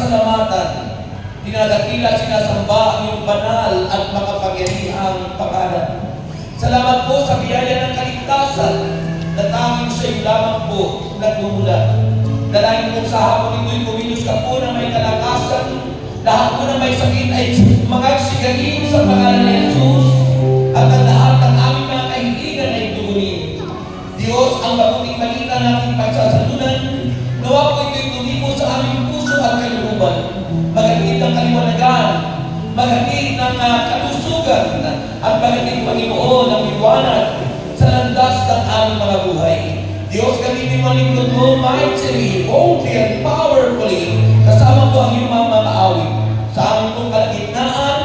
pasalamatan, dinadakila, sinasamba ang iyong banal at makapangyarihang pangalan. Salamat po sa biyaya ng kaligtasan na tanging sa'yo lamang po nagmumula. Dalahin po sa hapon ito'y kumilos ka po na may kalakasan, lahat po na may sakit ay magsigaling sa pangalan ni Jesus, at ang lahat ng aming mga kahilingan ay tugunin. Diyos, ang mabuting balita nating pagsasalunan, nawa po ito'y tumipo sa aming puso at kalooban, maghatid ng kaliwanagan, maghatid ng kalusugan, at maghatid, Panginoon, ng liwanag sa landas ng aming mga buhay. Diyos, gamitin mo ang lingkod mo mightily, boldly, and powerfully, kasama po ang iyong mga kaawit. Sa aming pong kalagitnaan,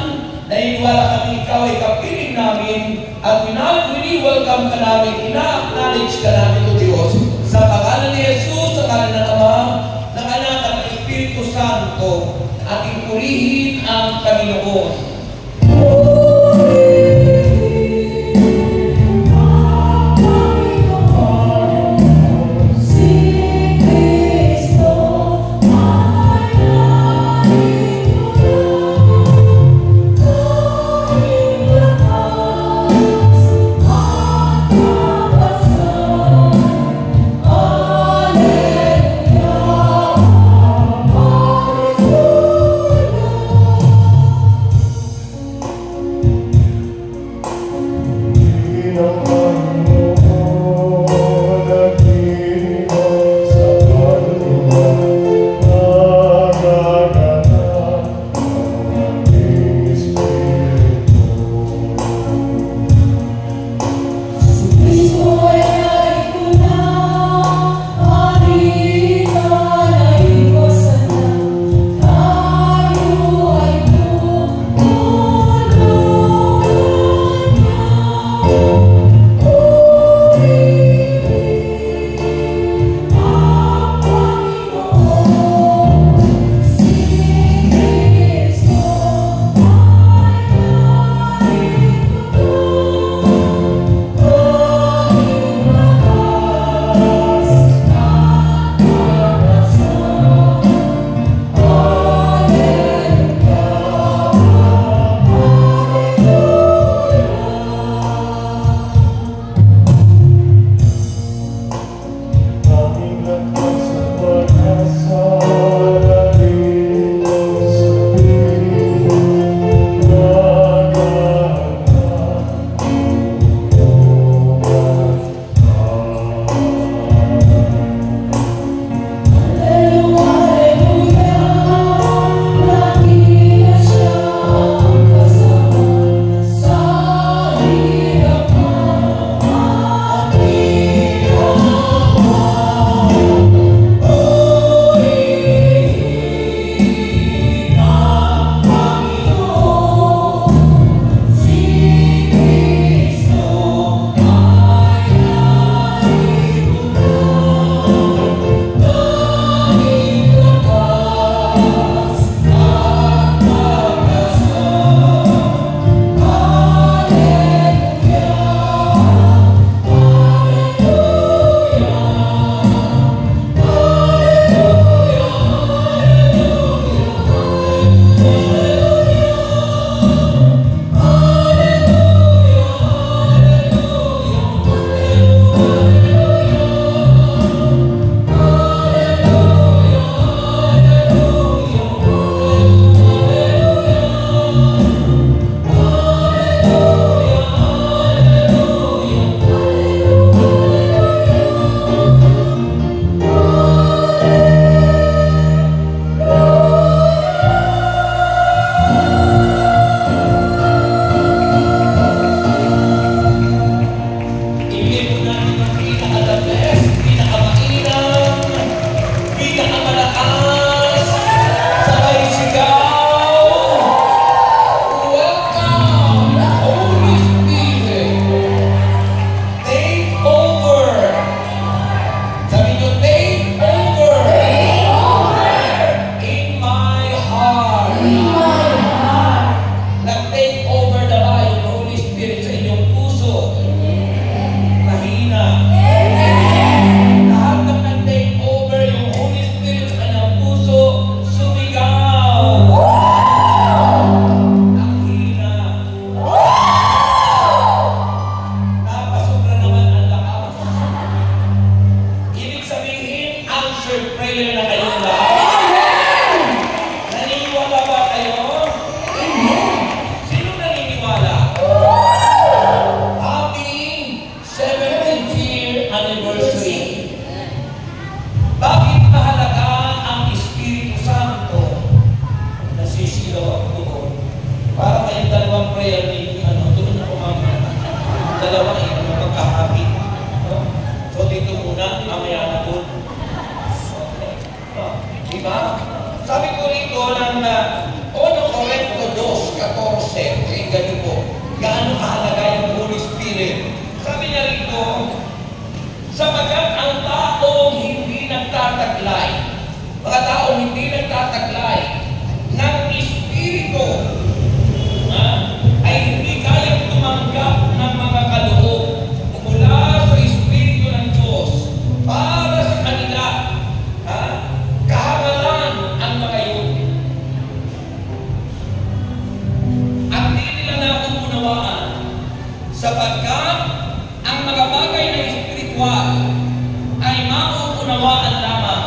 naniniwala kami ikaw ay kapiling namin, at wini-welcome ka namin, ina-acknowledge ka namin, O Diyos, sa pangalan ni Jesus, sa pangalan ng Ama, ng Anak at ng Espiritu Santo, ating purihin ang Panginoon. anniversary. Bakit mahalaga ang Espiritu Santo? Nasisilaw ako doon. Para kayong dalawang prayer meeting, doon ako mamaya. Dalawa magkakapit. So dito muna, mamaya na doon. Okay. Diba? Sabi ko rito ng 1 Corintios 2:14, okay, ganun po. Gaano kahalaga yung Holy Spirit? Sabi niya rito, sapagkat ang taong hindi nagtataglay, mga taong hindi nagtataglay ng Espiritu, ay hindi kayang tumanggap ng mga kaloob mula sa Espiritu ng Diyos para sa kanila. Kahangalan ang mga yun. At di nila nauunawaan sapagkat ang mga bagay na espiritual ay mauunawaan lamang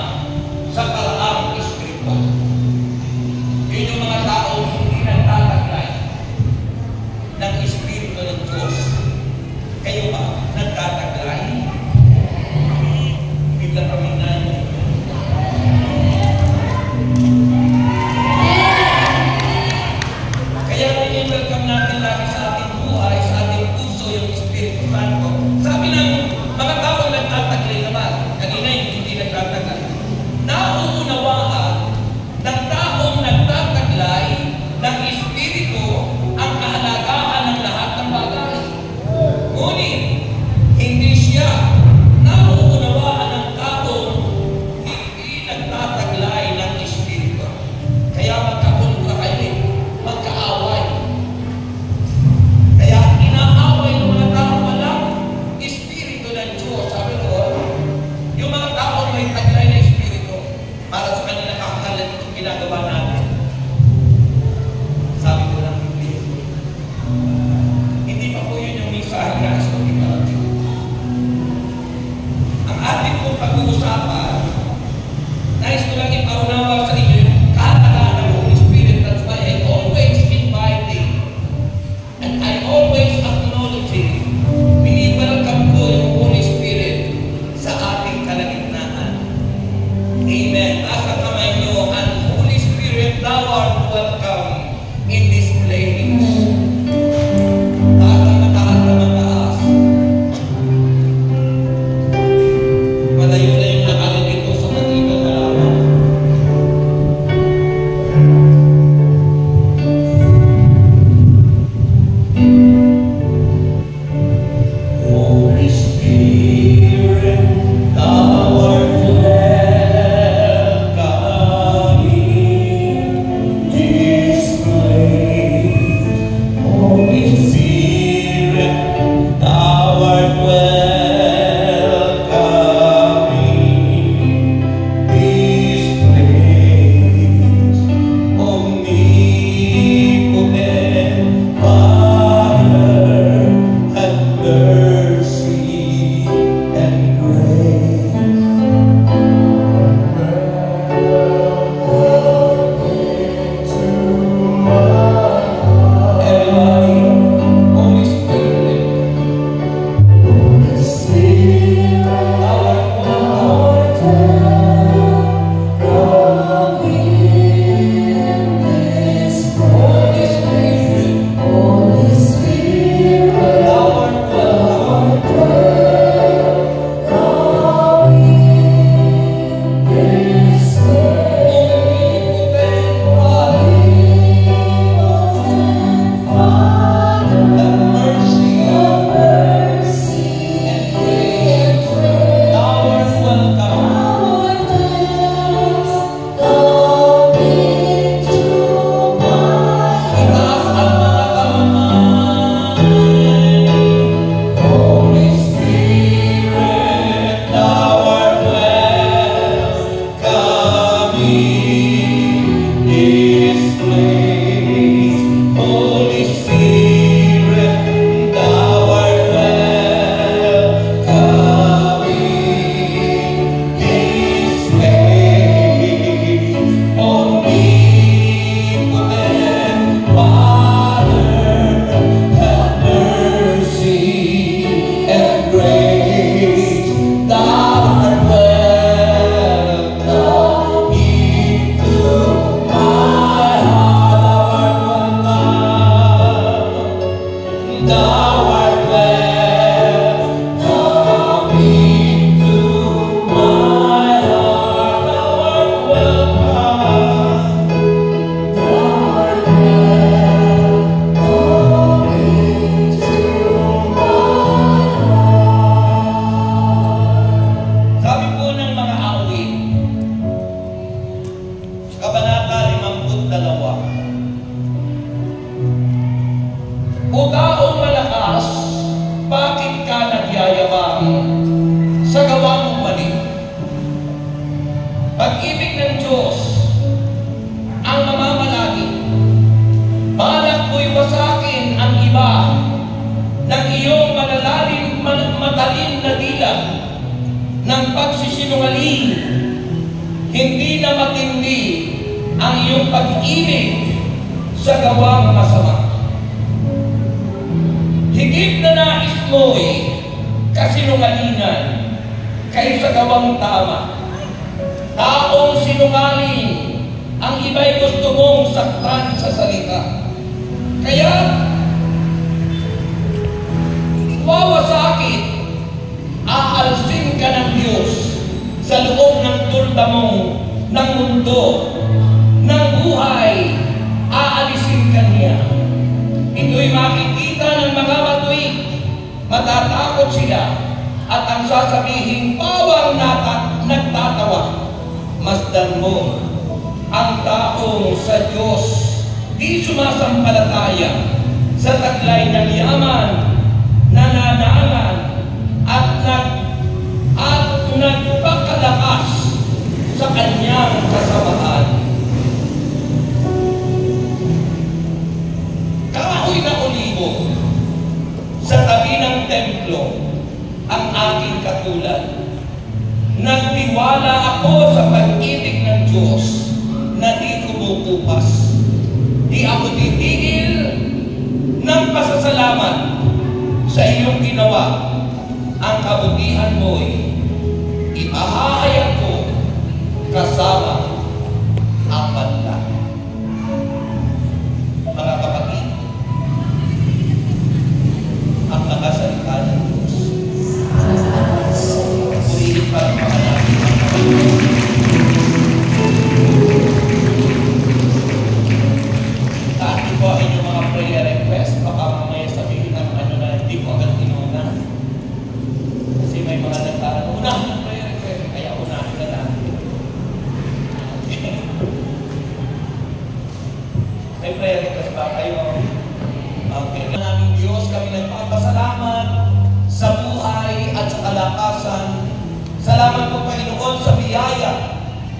sa gawa mong mali. Pag-ibig ng Diyos ang mamamalagi. Balak mo'y wasakin ang iba ng iyong matalim na dila ng pagsisinungaling. Hindi na matindi ang iyong pag-ibig sa gawang masama. Higit na nais mo'y kasinungalingan kaysa gawang tama. Taong sinungaling ang iba'y gusto mong saktan sa salita. Kaya, wawasakit, aalsin ka ng Diyos sa loob ng tulda mong ng mundo, ng buhay, aalisin ka niya. Ito'y makikita ng mga matuwid, matatakot sila, at ang sasabihin, pawang nagtatawa. Masdan mo ang taong sa Diyos di sumasampalataya sa taglay ng yaman, nananangan at nagpakalakas sa kanyang kasamaan. Kahoy na olibo sa tabi ng templo ang aking katulad. Nagtiwala ako sa pag-ibig ng Diyos na di kumukupas. Di ako titigil ng pasasalamat sa iyong ginawa. Ang kabutihan mo'y ipahahayag ko kasama ang banda. Mga kapatid, ang nakasalita ng Diyos. Purihin pa ang mga natin. Kahit po ang inyong mga prayer request, baka mamaya sabihin ng ano na hindi po agad tinuna. Kasi may mga nagtatanong, unahin ang prayer request, kaya unahin na natin. May prayer request ba kayo? Okay. Naming Diyos, kami nagpapasalamat sa buhay at sa kalakasan. Salamat po, Panginoon, sa biyaya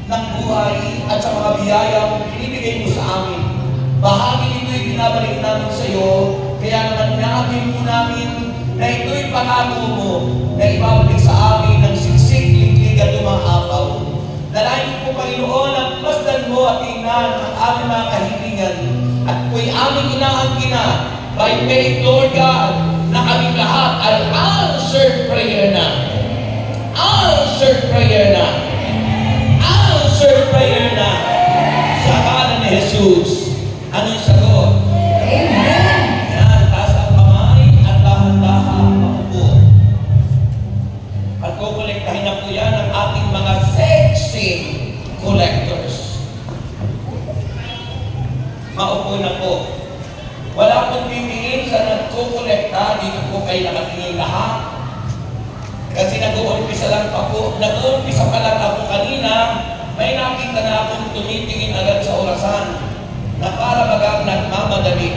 ng buhay at sa mga biyaya mong binibigay mo sa amin. Bahagi nito'y binabalik namin sa iyo, kaya naman namin po namin na ito'y pangako mo na ibabalik sa amin ng siksik, liglig at umaapaw. Dalayan po, Panginoon, at masdan mo at tingnan ang aming mga kahilingan at ko'y aming inaangkina by faith, Lord God, na kaming lahat ay answered prayer na. Answered prayer na. Answered prayer na. Sa pangalan ni Jesus. Anong sagot? Amen. Yan, taas ang kamay at dahan-dahan makupo. At kukolektahin na po yan ang ating mga sexy collectors. Maupo na po. Wala pong titingin sa nagkukolekta, dito po kayo nakatingin lahat. Kasi nag-uumpisa lang pa po, nag-uumpisa pa lang ako kanina, may nakita na akong tumitingin agad sa orasan na para bagang nagmamadali.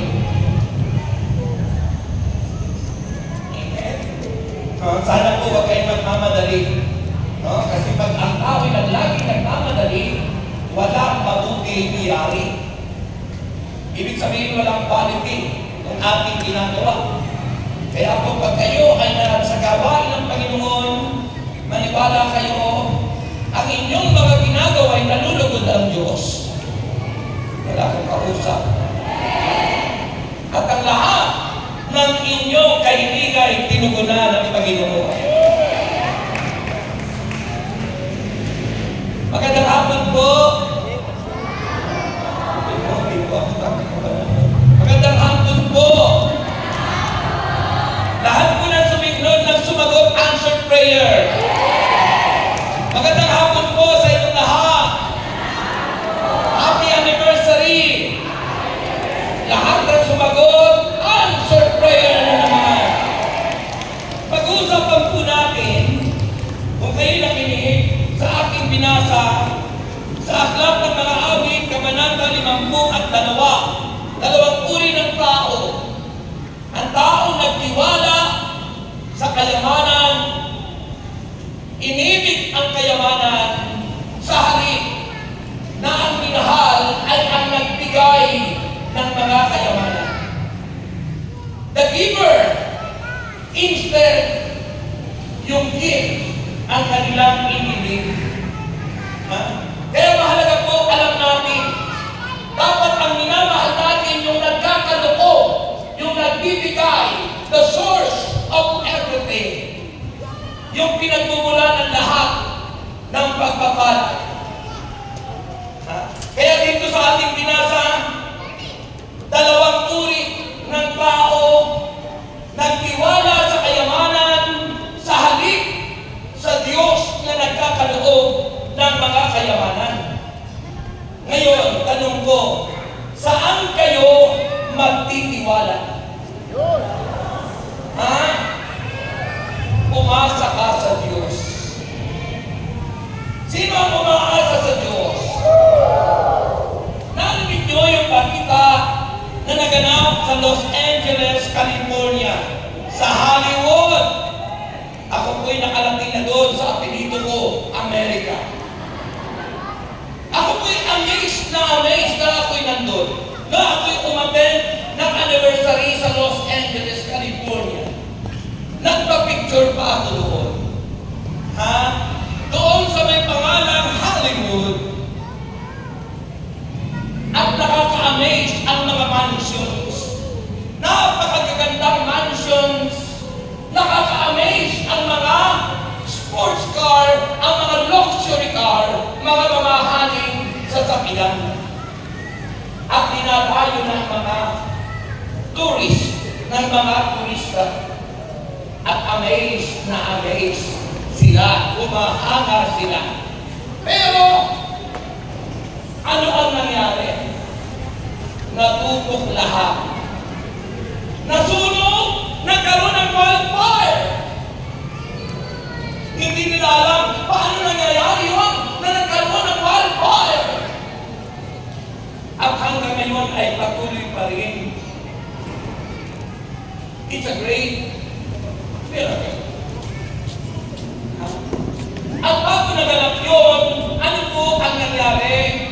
Amen. Sana po huwag kayong magmamadali. No? Kasi pag ang tao ay laging nagmamadali, walang mabuti nangyayari. Ibig sabihin walang quality ng ating ginagawa. Kaya po pag kayo ay sa gawain ng Panginoon, maniwala kayo, ang inyong mga ginagawa ay nalulugod ang Diyos. Wala kang kausap. At ang lahat ng inyong kahilingan ay tinugunan ng Panginoon. Magandang hapon po. Magandang hapon po. Lahat po na sumagot, answered prayer. Magandang hapon po sa inyong lahat. Happy anniversary. Lahat na sumagot, answered prayer na naman. Pag-uusapan po natin, kung kayo nakinig sa aking binasa, sa aklat ng mga awit, Kabanata 52, dalawang uri ng tao. Ang taong nagtiwala sa kayamanan gift ang kanilang inibig. Kaya mahalaga po, alam natin, dapat ang minamahal natin yung nagkakaloko, yung nagbibigay, the source of everything, yung pinagmumula ng lahat ng pagpapalad. Kaya dito sa ating binasa, dalawang uri ng tao nagtiwala sa kayamanan sa halip sa Diyos na nagkakaloob ng mga kayamanan. Ngayon, tanong ko, saan kayo magtitiwala? Umasa ka sa Diyos. Sino ang umaasa sa Diyos? Narinig nyo yung balita na naganap sa Los Angeles, California, sa Hollywood. Ako po'y nakalating na doon sa apelido ko, Amerika. Ako po'y amazed na ako'y nandun. Na ako'y umattend ng anniversary sa Los Angeles, California. Nagpa-picture pa ako doon. Doon sa may pangalang Hollywood. At nakaka-amaze ang mga mansions. Napakagagandang mansions. Nakaka-amaze ang mga sports car, ang mga luxury car, mga mamahaling sasakyan. At dinadayo ng mga tourist, ng mga turista. At amaze na amaze sila, humahanga sila. Pero, ano ang nangyari? Natupok lahat. Nasunog, nagkaroon ng wildfire. Hindi nila alam paano nangyayari yun na nagkaroon ng wildfire. At hanggang ngayon ay patuloy pa rin. It's a great miracle. At bago naganap yun, ano po ang nangyari?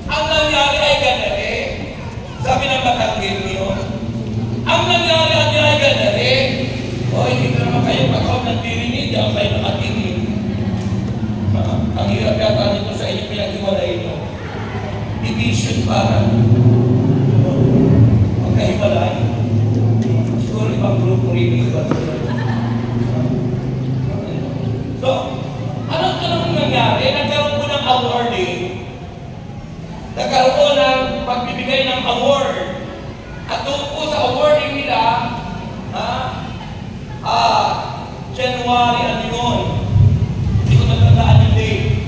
Ang nangyari ay ganari. Sabi ng Batanggil niyo, ang nangyari ay ganari. Hindi ko naman kayo pag-out ng tirinig, di ako kayo nakatingin. Ang hirap yata nito sa inyo pinag-iwalay nyo. Division para. Magkahiwalay. Siguro ibang grupo rin iba. So, anong nangyari? Nagkaroon po ng awarding. Nagkaroon ng pagbibigay ng award. At doon po sa awarding nila, January ano yun? Hindi ko natandaan yung date.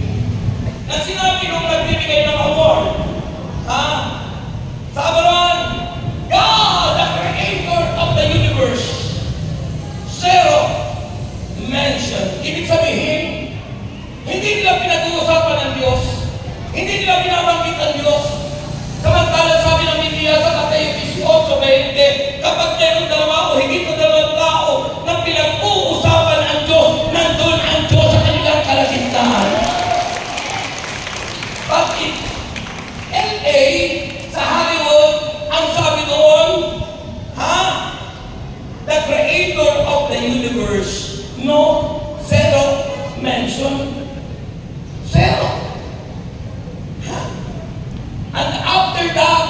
Na sinabi nung nagbibigay ng award, sabi ron, God, the creator of the universe, zero mention. Ibig sabihin, hindi nila pinag-uusapan ng Diyos. Hindi nila binabanggit ang Diyos. Samantalang sabi ng Biblia sa Mateo 18:20, kapag mayroong dalawa o higit na dalawang tao na pinag-uusapan ang Diyos, nandun ang Diyos sa kanilang kalagitnaan. But in LA, sa Hollywood, ang sabi doon, the creator of the universe, no, zero mention. Zero. And after that,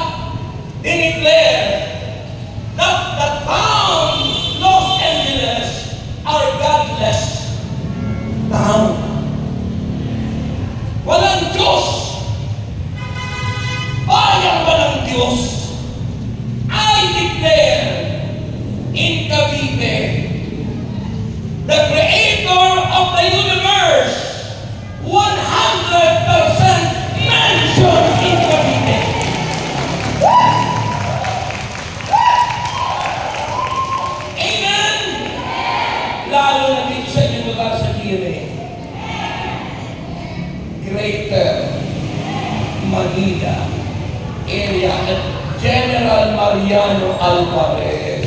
they declare that the town, Los Angeles, are godless town. Walang Diyos. Bayang walang Diyos. I declare in Cavite, the creator of the universe, 100% mention in Cavite. Amen? Lalo na dito sa inyong lugar sa Kire. Greater Manila area at General Mariano Alvarez.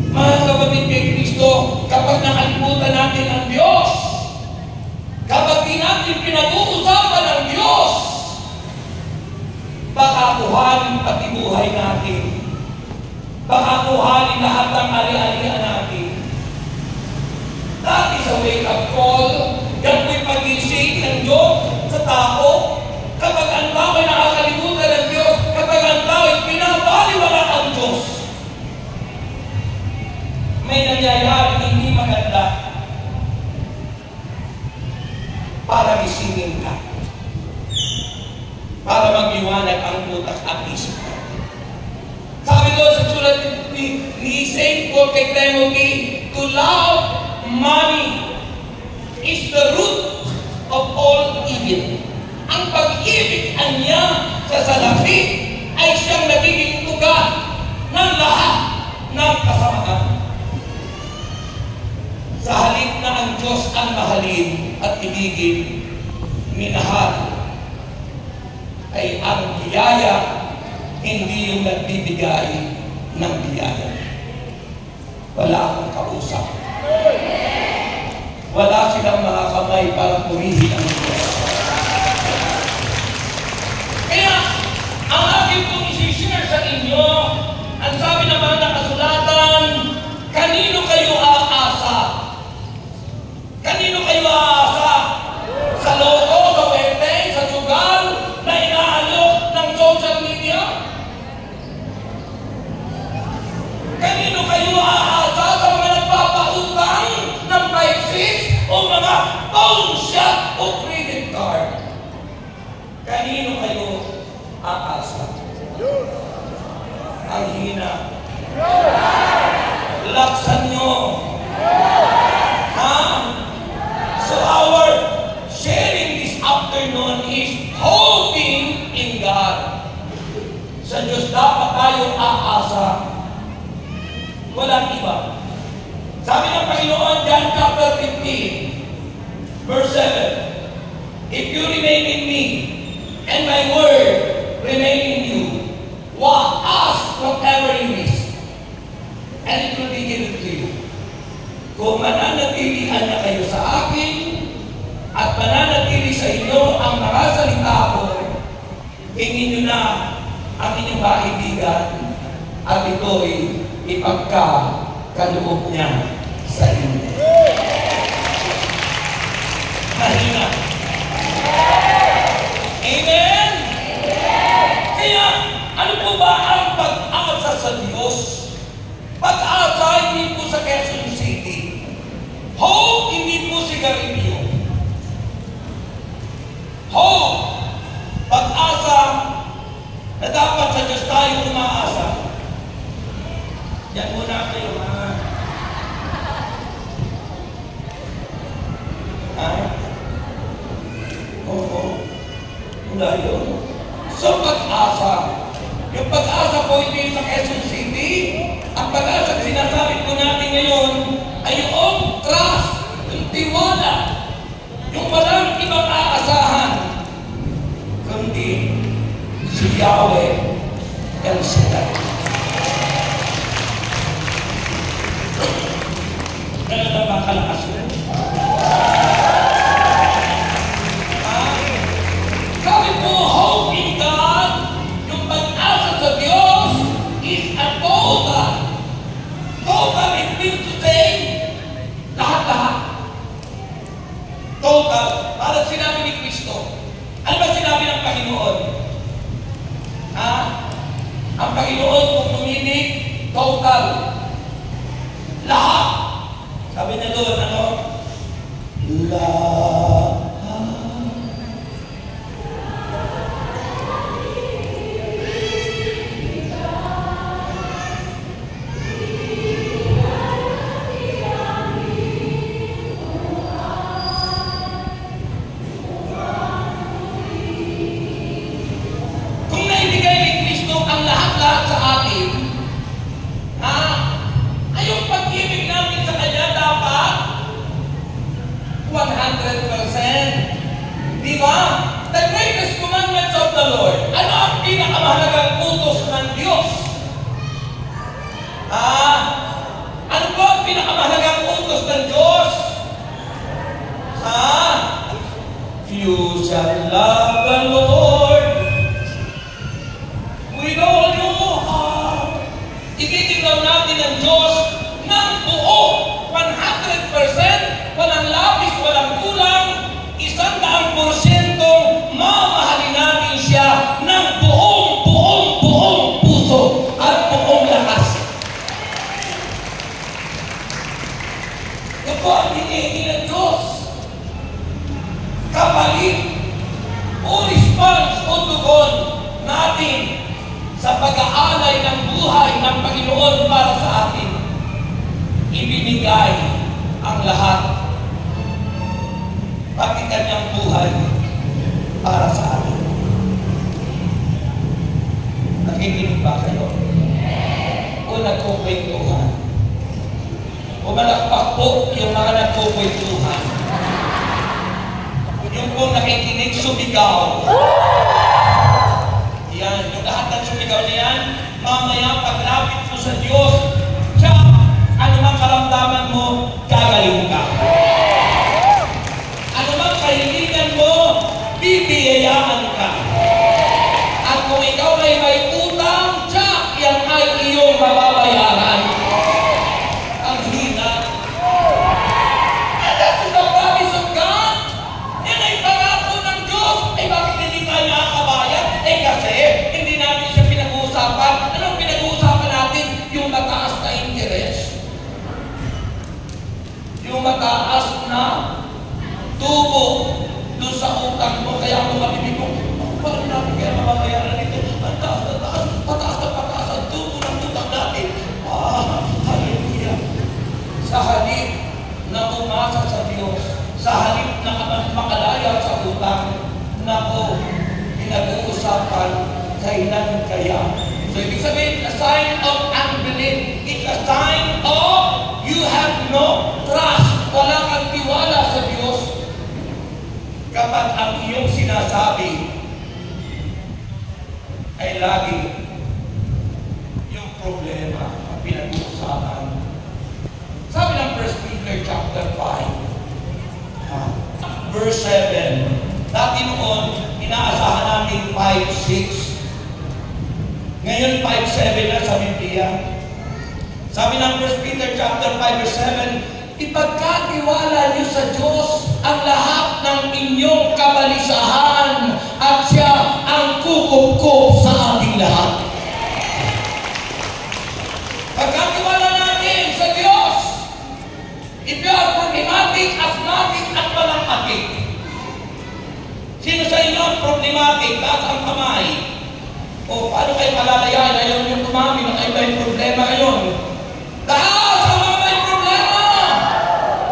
Mga kapatid kay Kristo, kapag nakalimutan natin ang Diyos, kapag di natin pinag-uusapan ang Diyos, baka kuhanin pati buhay natin. Baka kuhanin lahat ng ari-arian natin. sa wake-up call. Yan po'y pagising ng Diyos sa tao. Kapag ang tao ay nakakalimutan ng Diyos, kapag ang tao ay pinabaliwala ang Diyos, may nangyayari hindi maganda para gisingin ka. Para magliwanag ang utak at isip. Sabi doon sa sulat ni St. Paul kay Timothy, to love money is the root of all evil. Ang pag-ibig niya sa salapi ay siyang nagiging ugat ng lahat ng kasamaan. Sa halip na ang Diyos ang mahalin at ibigin, minahal, ay ang biyaya, hindi yung nagbibigay ng biyaya. Wala akong kausap. Wala silang mga kamay para purihin ang Diyos. Kaya, ang aking pong isi-share sa inyo, ang sabi naman ng kasulatan, kanino kayo aasa? Kanino kayo aasa? Sa loko, sa wete, sa sugal, na inaalok ng social media? Kanino kayo aasa sa mga nagpapautang ng 5-6 o mga phone shop o credit card? Kanino kayo aasa? Ang hina. Laksan nyo. Ha? So our sharing this afternoon is hoping in God. Sa Diyos dapat tayo aasa. Walang iba. Sabi ng Panginoon, John chapter 15, verse 7, if you remain in me, and my word remain in you, ask whatever you wish, and it will be given to you. Kung mananatilihan na kayo sa akin, at mananatili sa inyo ang mga salita ko, hingin nyo na ang inyong kaibigan, at ito'y ipagkakaloob niya sa inyo. Mahina. Amen? Kaya, ano po ba ang pag-asa sa Diyos? Pag-asa hindi po sa Quezon City. Hope hindi po sigarilyo. Hope, pag-asa na dapat sa Diyos tayo umaasa. Yan muna kayo, ha? Ay? Oo. Wala yun. So, pag-asa. Yung pag-asa po hindi sa Quezon City. Ang pag-asa na sinasabi po natin ngayon ay yung trust, yung tiwala, yung walang ibang aasahan, kundi si Yahweh El Shaddai. Kaya na makalakas yun. Sabi po, hope in God, yung pag-asa sa Diyos is a total. Total, it means to say, lahat-lahat. Total. Parang sinabi ni Kristo. Ano ba sinabi ng Panginoon? Ha? Ang Panginoon kung tumibig, total. Lahat. Sabi niya doon, ano? Lahat. Kung naibigay ni Kristo ang lahat-lahat sa atin, ha? Ay yung pag-ibig namin sa Kanya dapat 100%. Di ba? The greatest commandments of the Lord. Ano ang pinakamahalagang utos ng Diyos? Ano po ang pinakamahalagang utos ng Diyos? You shall love the Lord with all your heart. Ibigin daw natin ang Diyos ng buo, 100%, walang Ito ang hinihingi ng Diyos. Kapalit o response o tugon natin sa pag-aalay ng buhay ng Panginoon para sa atin. Ibinigay ang lahat, pati kanyang buhay para sa atin. Nakikinig ba kayo? O nagkukwentuhan? O malakpak po yung mga nagkukwentuhan? Yung kung nakikinig, sumigaw. Yan, yung lahat ng sumigaw niyan, mamaya paglapit mo sa Diyos, siya, ano mang karamdaman mo, gagaling ka. Ano mang kahilingan mo, bibiyayaan ka. At kung ikaw ay may utang, siya, yan ay iyong mababayaran. Ang hina. And that's the promise of God. Yan ay pangako ng Diyos. Eh bakit hindi tayo nakakabayan? Eh kasi, hindi natin siya pinag-uusapan. Anong pinag-uusapan natin? Yung mataas na interest. Yung mataas na tubo doon sa utang mo. Kaya kung mabibig mo, paano natin kaya mababayaran ito? Ang taas na taas, pataas ang tubo ng utang natin. Hallelujah. Sa halip na umasa sa Diyos, sa halip na makalaya sa utang, nako, pinag-uusapan, kailan kaya? So, ibig sabihin, a sign of unbelief. It's a sign of you have no trust. Wala kang tiwala sa Diyos. Kapag ang iyong sinasabi ay lagi yung problema ang pinag-uusapan. Sabi ng 1 Peter chapter 5, verse 7, dati noon, inaasahan namin 5:6. Ngayon, 5:7 na sa Biblia. Sabi ng 1 Peter chapter 5, verse 7, ipagkatiwala niyo sa Diyos ang lahat ng inyong kabalisahan at siya ang kukup sa ating lahat. Pagkatiwala natin sa Diyos, if you are problematic, asthmatic, at malangmatic. Sino sa inyo ang problematic? Taas ang kamay. O paano kayo malalayan? Ayaw nyo tumami na kayo may problema ngayon. Taas ang mga may problema!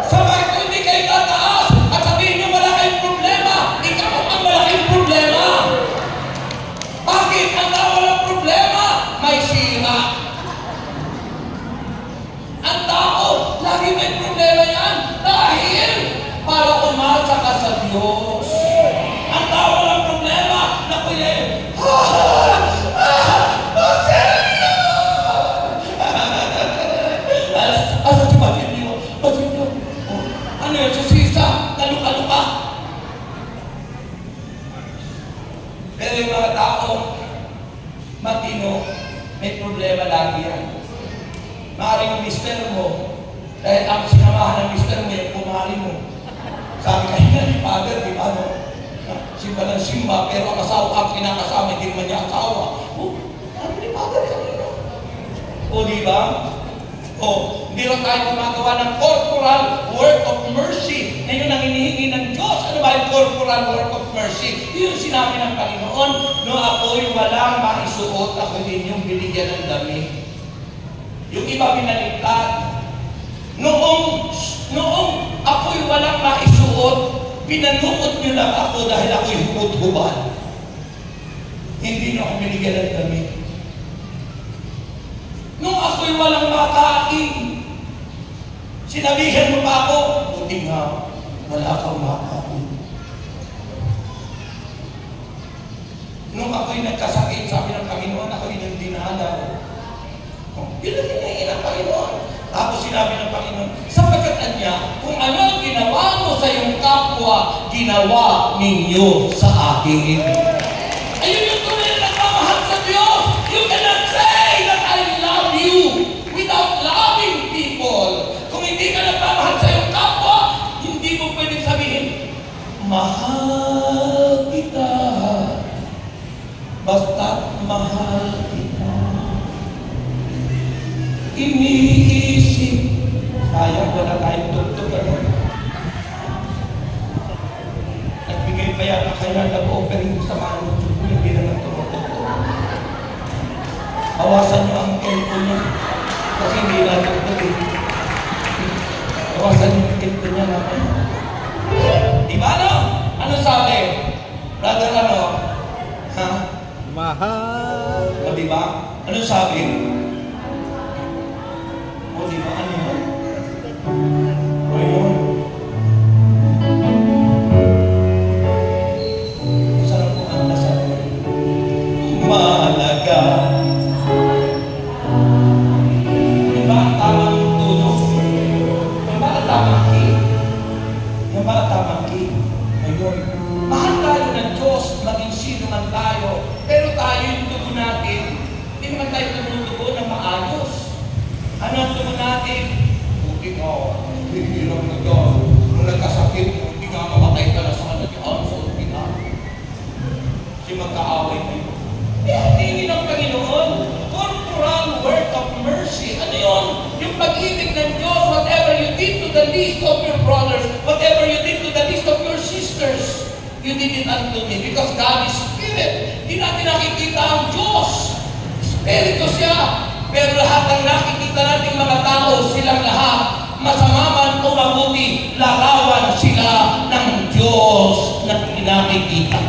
Sabay kung hindi kayo tataas at sabihin nyo wala kayong problema, ikaw ang malaking problema. Bakit ang tao walang problema? May sira. Ang tao, lagi may problema yan dahil para umasa ka sa Diyos. Ang tao walang problema na kuya, ano yun, susisa, kaluka-luka. Pero yung mga tao, matino, may problema lagi yan. Maaaring yung mister mo, dahil ang sinamahan ng mister mo, yung kumari mo. Sabi kayo na ni Father, di ba, no? Simba ng simba, pero ang asawa ang kinakasama, hindi naman niya asawa. Sabi ni Father kanino? O di ba? O, hindi lang tayo gumagawa ng corporal work of mercy. Na yun ang hinihingi ng Diyos. Ano ba yung corporal work of mercy? Yun yung sinabi ng Panginoon, no, ako'y walang maisuot, ako din yung binigyan ng damit. Yung iba pinaligtad. Noong ako'y walang maisuot, pinanuot niyo lang ako dahil ako'y hubot-hubad. Hindi niyo ako binigyan ng damit. Nung ako'y walang makain, sinabihan mo pa ako, buti nga, wala kang makain. Nung ako'y nagkasakit, sabi ng Panginoon, ako'y nang dinalaw. Yun ang hinahin ng Panginoon. Tapos sinabi ng Panginoon, sapagkat niya, kung ano ang ginawa mo sa iyong kapwa, ginawa ninyo sa akin. Ayun yung tunay na nagmamahal sa Diyos. You cannot say that I love you without loving people. Kung hindi ka nagmamahal sa iyong kapwa, hindi mo pwedeng sabihin, mahal kita. Basta mahal kita. Iniisip. Sayang wala tayong tugtog. Ganyan naman. Di ba no? Ano sabi? Brother ano? Ha? Mahal. O di ba? Ano sabi? O di ba? Ano yun? O yun? Sarap ko ang nasabi. Mahalaga. Di ba ang tamang tulog? Di ba ang tamang key? Di ba ang tamang key? Ayun. Mahal tayo ng Diyos, maging sino man tayo. Pero tayo yung tubo natin, hindi naman tayo tumutubo ng maayos. Ano ang tubo natin? Buti ka, hirap na dyan. Kung nagkasakit, hindi nga mamatay ka na sa kanila. Ang sorry na. Kasi magkaaway kayo. Tingin ng Panginoon, corporal work of mercy. Ano yun? Yung pag-ibig ng Diyos, whatever you did to the least of your brothers, whatever you did to the least of your sisters, you did it unto me. Because God is Spirit. Hindi natin nakikita ang Diyos. Espiritu siya. Pero lahat ng nakikita nating mga tao, silang lahat, masama man o mabuti, larawan sila ng Diyos na pinakikita.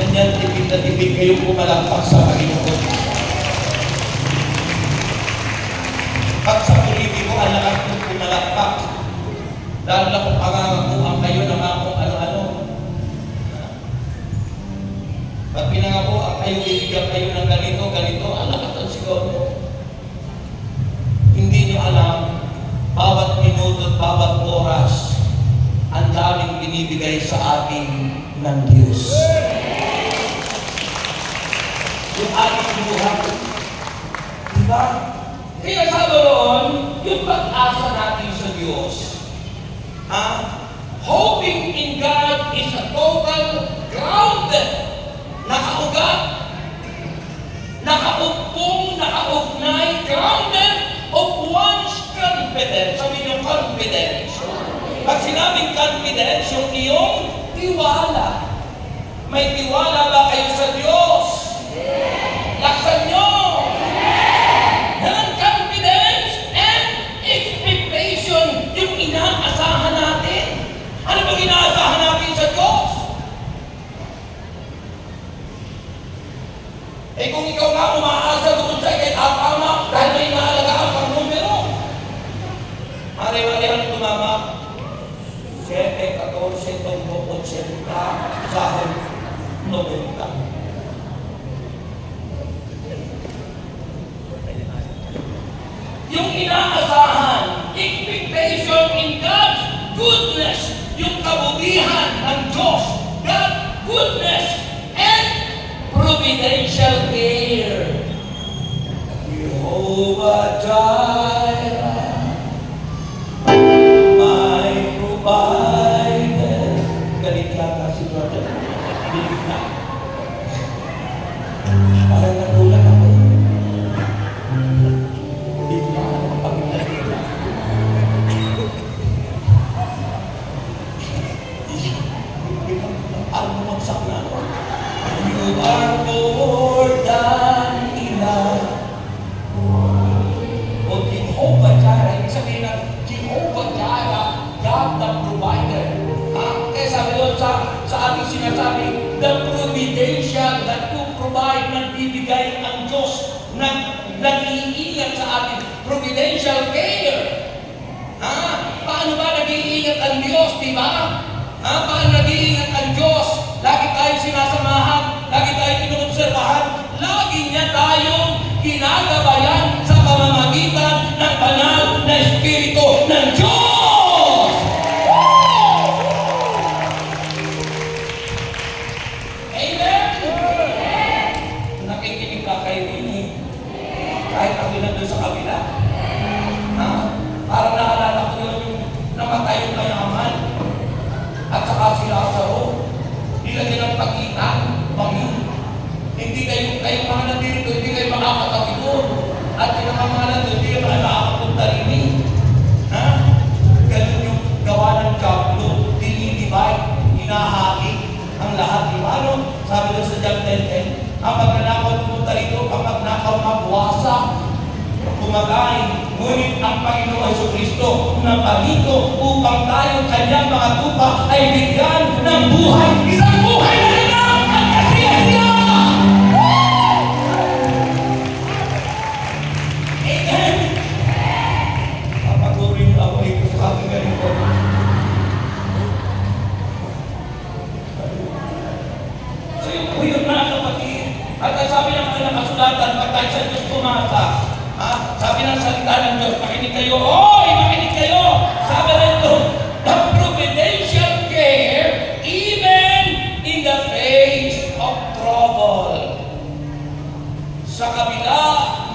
Ganyan, tipid na tipid kayong pumalakpak sa Panginoon. Pag sa politiko, ang lakas kong pumalakpak. Lalo na kung pangangakuhan kayo ng akong ano-ano. Pag pinangakuhan kayo, bibigyan kayo ng ganito, ang lakas ang sigaw mo. Hindi niyo alam, bawat minuto at bawat oras, ang daming binibigay sa atin ng Diyos. Yung ating buhay. Diba? Kaya sa doon, yung pag-asa natin sa Diyos, hoping in God is a total grounded, nakaugat, nakaupong, nakaugnay, grounded of one's confidence. Sabi niyo, confidence. Pag sinabing confidence, yung iyong tiwala. May tiwala ba kayo sa Diyos? Laksan nyo! Yan, confidence and expectation, yung inaasahan natin. Ano ba inaasahan natin sa Diyos? Eh kung ikaw nga umaasa doon sa ikay tatama dahil may naalagaan pang numero. Mari-mari ang tumama. 7, 14, 80, sahod, 90. Yung inaasahan, expectation in God's goodness, yung kabutihan ng Diyos, God's goodness, and providential care. Jehovah Jireh, my provider. Galit yata si brother. Galit na. Parang nagulat ako. You are more than enough. O Jehovah Jireh, ibig sabihin na Jehovah Jireh, God the provider. Kaya sabi doon sa ating sinasabi, the providential, that to provide, nagbibigay ang Diyos, nag-iingat sa atin. Providential care. Paano ba nag-iingat ang Diyos, di ba? Paano nag-iingat ang Diyos? Lagi tayong sinasamahan, lagi tayong inuobserbahan, lagi niya tayong ginagabayan sa pamamagitan ng banal na Espiritu ng Diyos! Amen? Nakikinig ka kayo ini. Kahit ako nandun sa kabila. Parang naalala ko yun yung namatay yung mayaman at saka si Lazaro. Nilagyan ng pagitan, bangin. Hindi kayo mga nandito, hindi kayo makakatabi doon. At yung mga nandito, hindi kayo makakapunta rin eh. Ganun yung gawa ng Diablo, dinidivide, hinahati ang lahat. Ano? Sabi doon sa John 10:10, ang magnanakaw pumunta rito, ang magnakaw magwasa. tumagay. Ngunit ang Panginoon Jesucristo na palito upang tayo kanyang mga tupa ay bigyan ng buhay. Isang buhay na ganap at kasiya-siya! Amen! Papagurin ako ito sa aking ganito. So yun po yun mga kapatid. At sabi ng mga nakasulatan, pag tayo sa Diyos pumasa, sabi ng salita ng Diyos, makinig kayo, makinig kayo! Sabi nito, the providential care even in the face of trouble. Sa kabila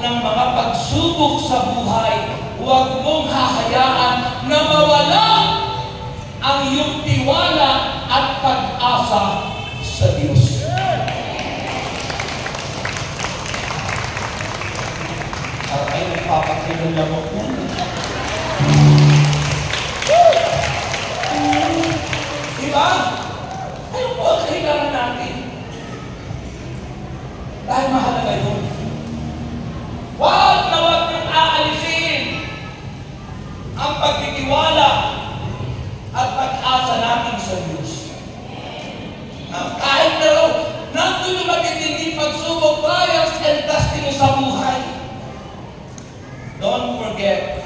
ng mga pagsubok sa buhay, huwag mong hahayaan na mawala ang iyong tiwala at pag-asa sa Diyos. Ay, nagpapakilala mo po. Diba? Ano po ang kailangan natin? Dahil mahalaga yun. Huwag na huwag niyong aalisin ang pagtitiwala at pag-asa natin sa Diyos. Kahit na raw, nandun yung magtitindi pagsubok, trials and testing sa buhay. Don't forget,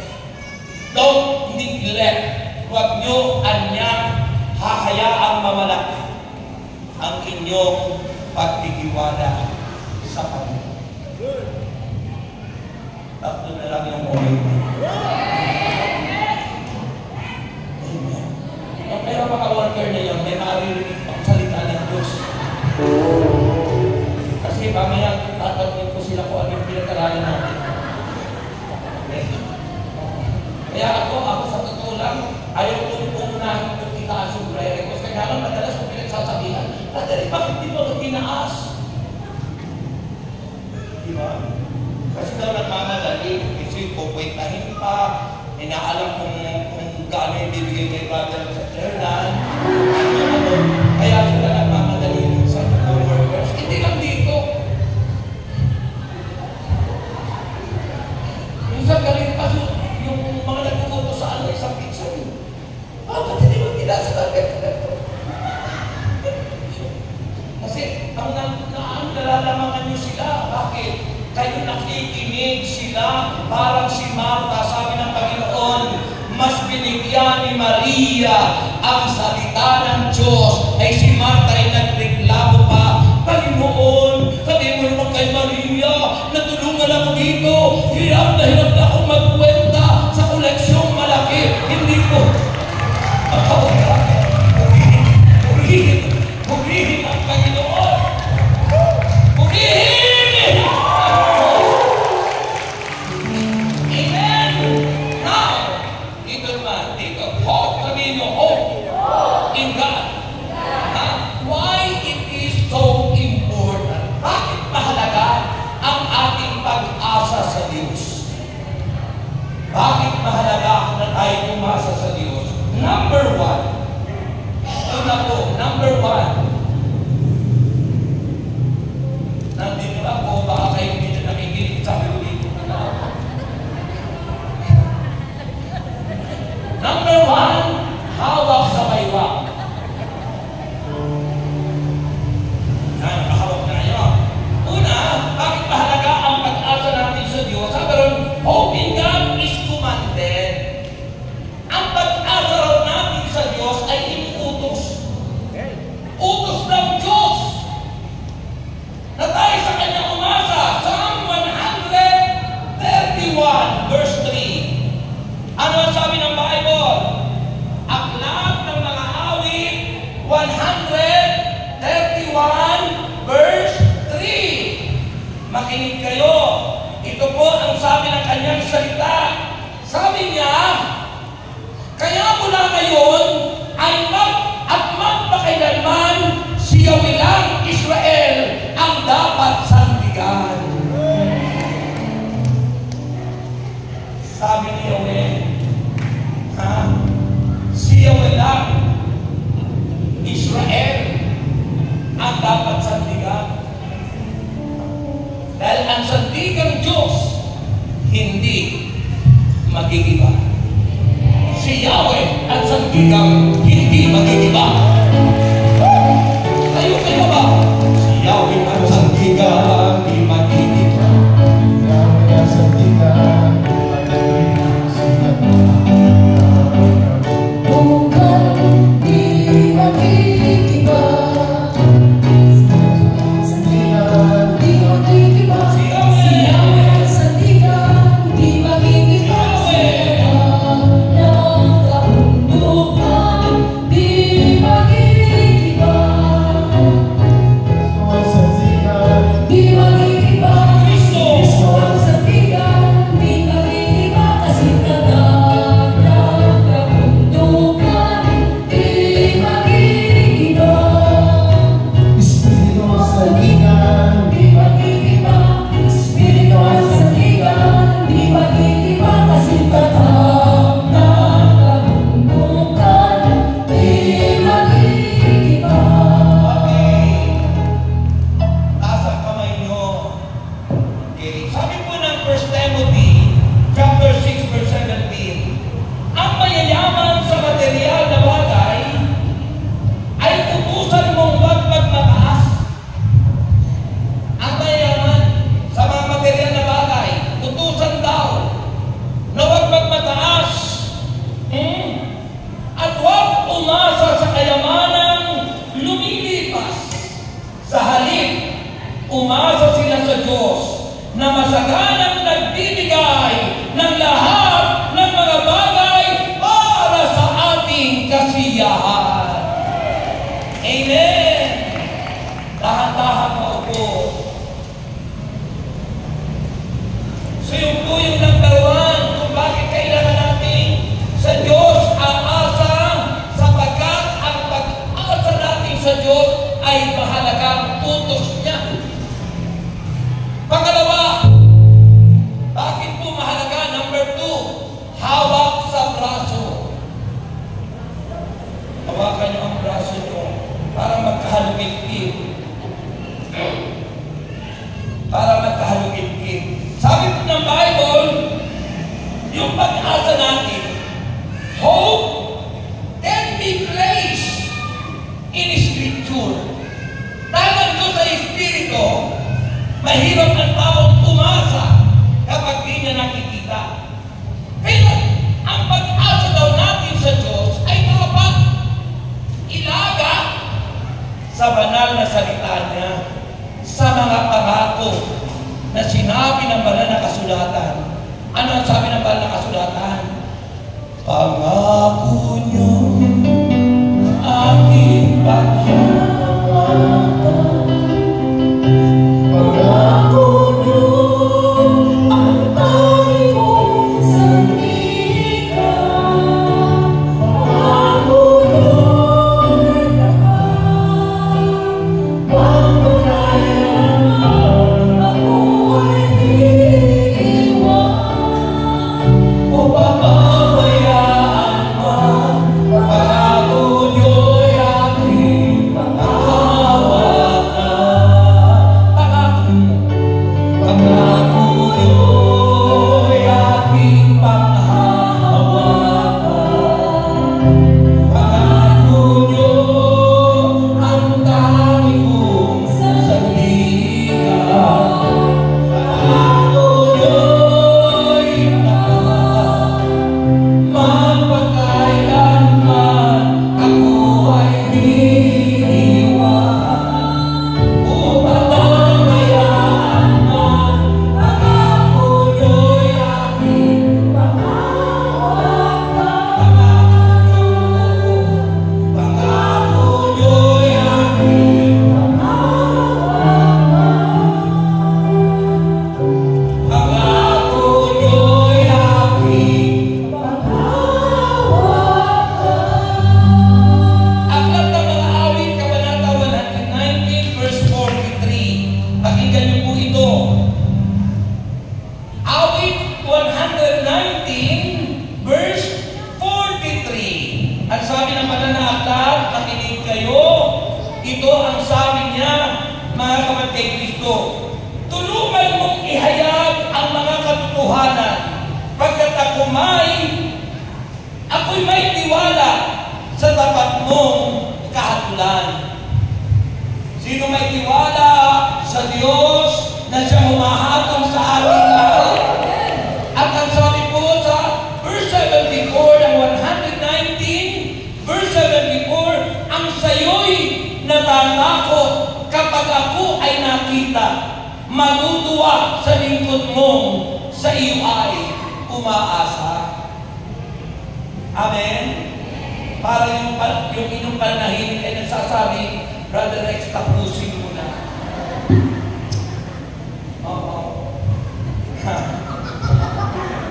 don't neglect, huwag nyo anyang hahayaang mamalaki ang inyong pagtitiwala sa Panginoon. Tatlo na lang yung moment. Amen. Pero mga worker na yun, may maririnig pang salita ng Diyos. Kasi mamaya tatanungin ko sila kung anong pinag-aralan natin. Kaya ako sa totoo lang, ayaw kong punahin kung itaas yung prayer request. Kaya lang madalas kong pinagsasabihan, Tatari, bakit di ba kung tinaas? Diba? Kasi daw nagmamadali, kasi pupuntahin pa, inaalam kung gaano yung bibigay kay Brother sa Ternan. Kaya sila nagmamadali sa mga workers. Hindi lang dito. Minsan galing pa yung mga nagpupunto sa isang pizza yun. Bakit hindi mo tinasabi? Kasi ang nalalamangan nyo sila. Bakit? Kayo nakikinig sila parang si Marta. Sabi ng Panginoon, mas binigyan ni Maria ang salita ng Diyos. Ay si Marta ay nagreklamo pa. Panginoon, sabi mo naman kay Maria, natulungan ako dito. Hirap na akong magkwenta sa koleksyong malaki. Hindi ko. Purihin ang Panginoon. Purihin! Amen! Now, dito naman, dito. Hope. Sabihin nyo, hope. In God. Why it is so important? Bakit mahalaga ang ating pag-asa sa Diyos? Bakit mahalaga na tayo pumasa sa Diyos? Number one. Number one. Nandito ako, baka kayo dito nakikinig sa akin dito. Number one, hawak sa baywang. Nakahawak na kayo. Una, bakit mahalaga ang pag-asa natin sa Diyos? Sabi ron, hope in God is commanded. Ang pag-asa natin sa Diyos ay inuutos. sandigang hindi magigiba. Kayo ba? Si Yahweh ang sandigang hindi magigiba. Yahweh ang sandigang umasa sila sa Diyos na masaganang nagbibigay ng lahat ng mga bagay para sa ating kasiyahan. Amen! Dahan-dahan mo po. So yung po yung number one kung bakit kailangan natin sa Diyos ang asa, sapagkat ang pag-asa natin sa Diyos ay mahalagang utos niya. Pangalawa, bakit po mahalaga? Number two, hawak sa braso. Hawakan niyo ang braso niyo para magkahalugit-git. Para magkahalugit-git. Sabi po ng Bible, yung pag-asa natin, hope can be placed in Scripture. Tawag ko sa Espiritu, mahirap ang taong umasa kapag di niya nakikita. Pero ang pag-asa daw natin sa Diyos ay dapat ilaga sa banal na salita niya, sa mga pangako na sinabi ng banal na kasulatan. Ano ang sabi ng banal na kasulatan? Pangako niyo aking paghahawakan. Ito ang sabi niya, mga kapatid kay Kristo. Tulungan mong ihayag ang mga katotohanan. Pagkat ako'y may tiwala sa tapat mong kahatulan. Sino may tiwala sa Diyos na siya humahatong sa ating lahat? At ang sabi po sa verse 74 ng 119, verse 74, ang sayo'y natatakot kapag ako ay nakita. Matutuwa sa lingkod mong sa iyo ay umaasa. Amen? Para yung inyong panahimik ay nagsasabi, Brother Rex, tapusin mo na. Oo.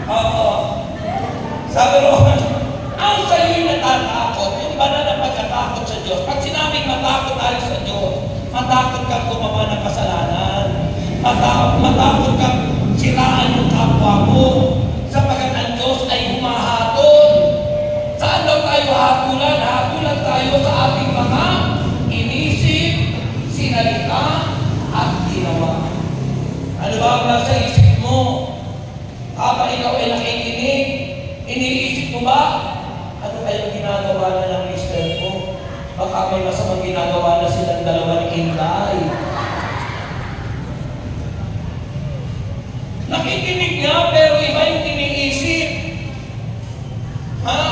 Oo. Sabi Rohan, ang sa'yo'y natatakot, yung banal na pagkatakot sa Diyos. Pag sinabing matakot tayo sa Diyos, matakot kang gumawa ng kasalanan. Matakot kang siraan yung kapwa mo. Sapagat ang Diyos ay humahatol. Saan daw tayo hatulan? Hatulan tayo sa ating mga inisip, sinalita, at ginawa. Ano ba ang nasa isip mo? Habang ikaw ay nakikinig, iniisip mo ba? Ano kayang ginagawa na ng mister ko? Baka may masamang ginagawa na silang dalawa ni Inday. Nakikinig nga, pero iba yung iniisip. Ha?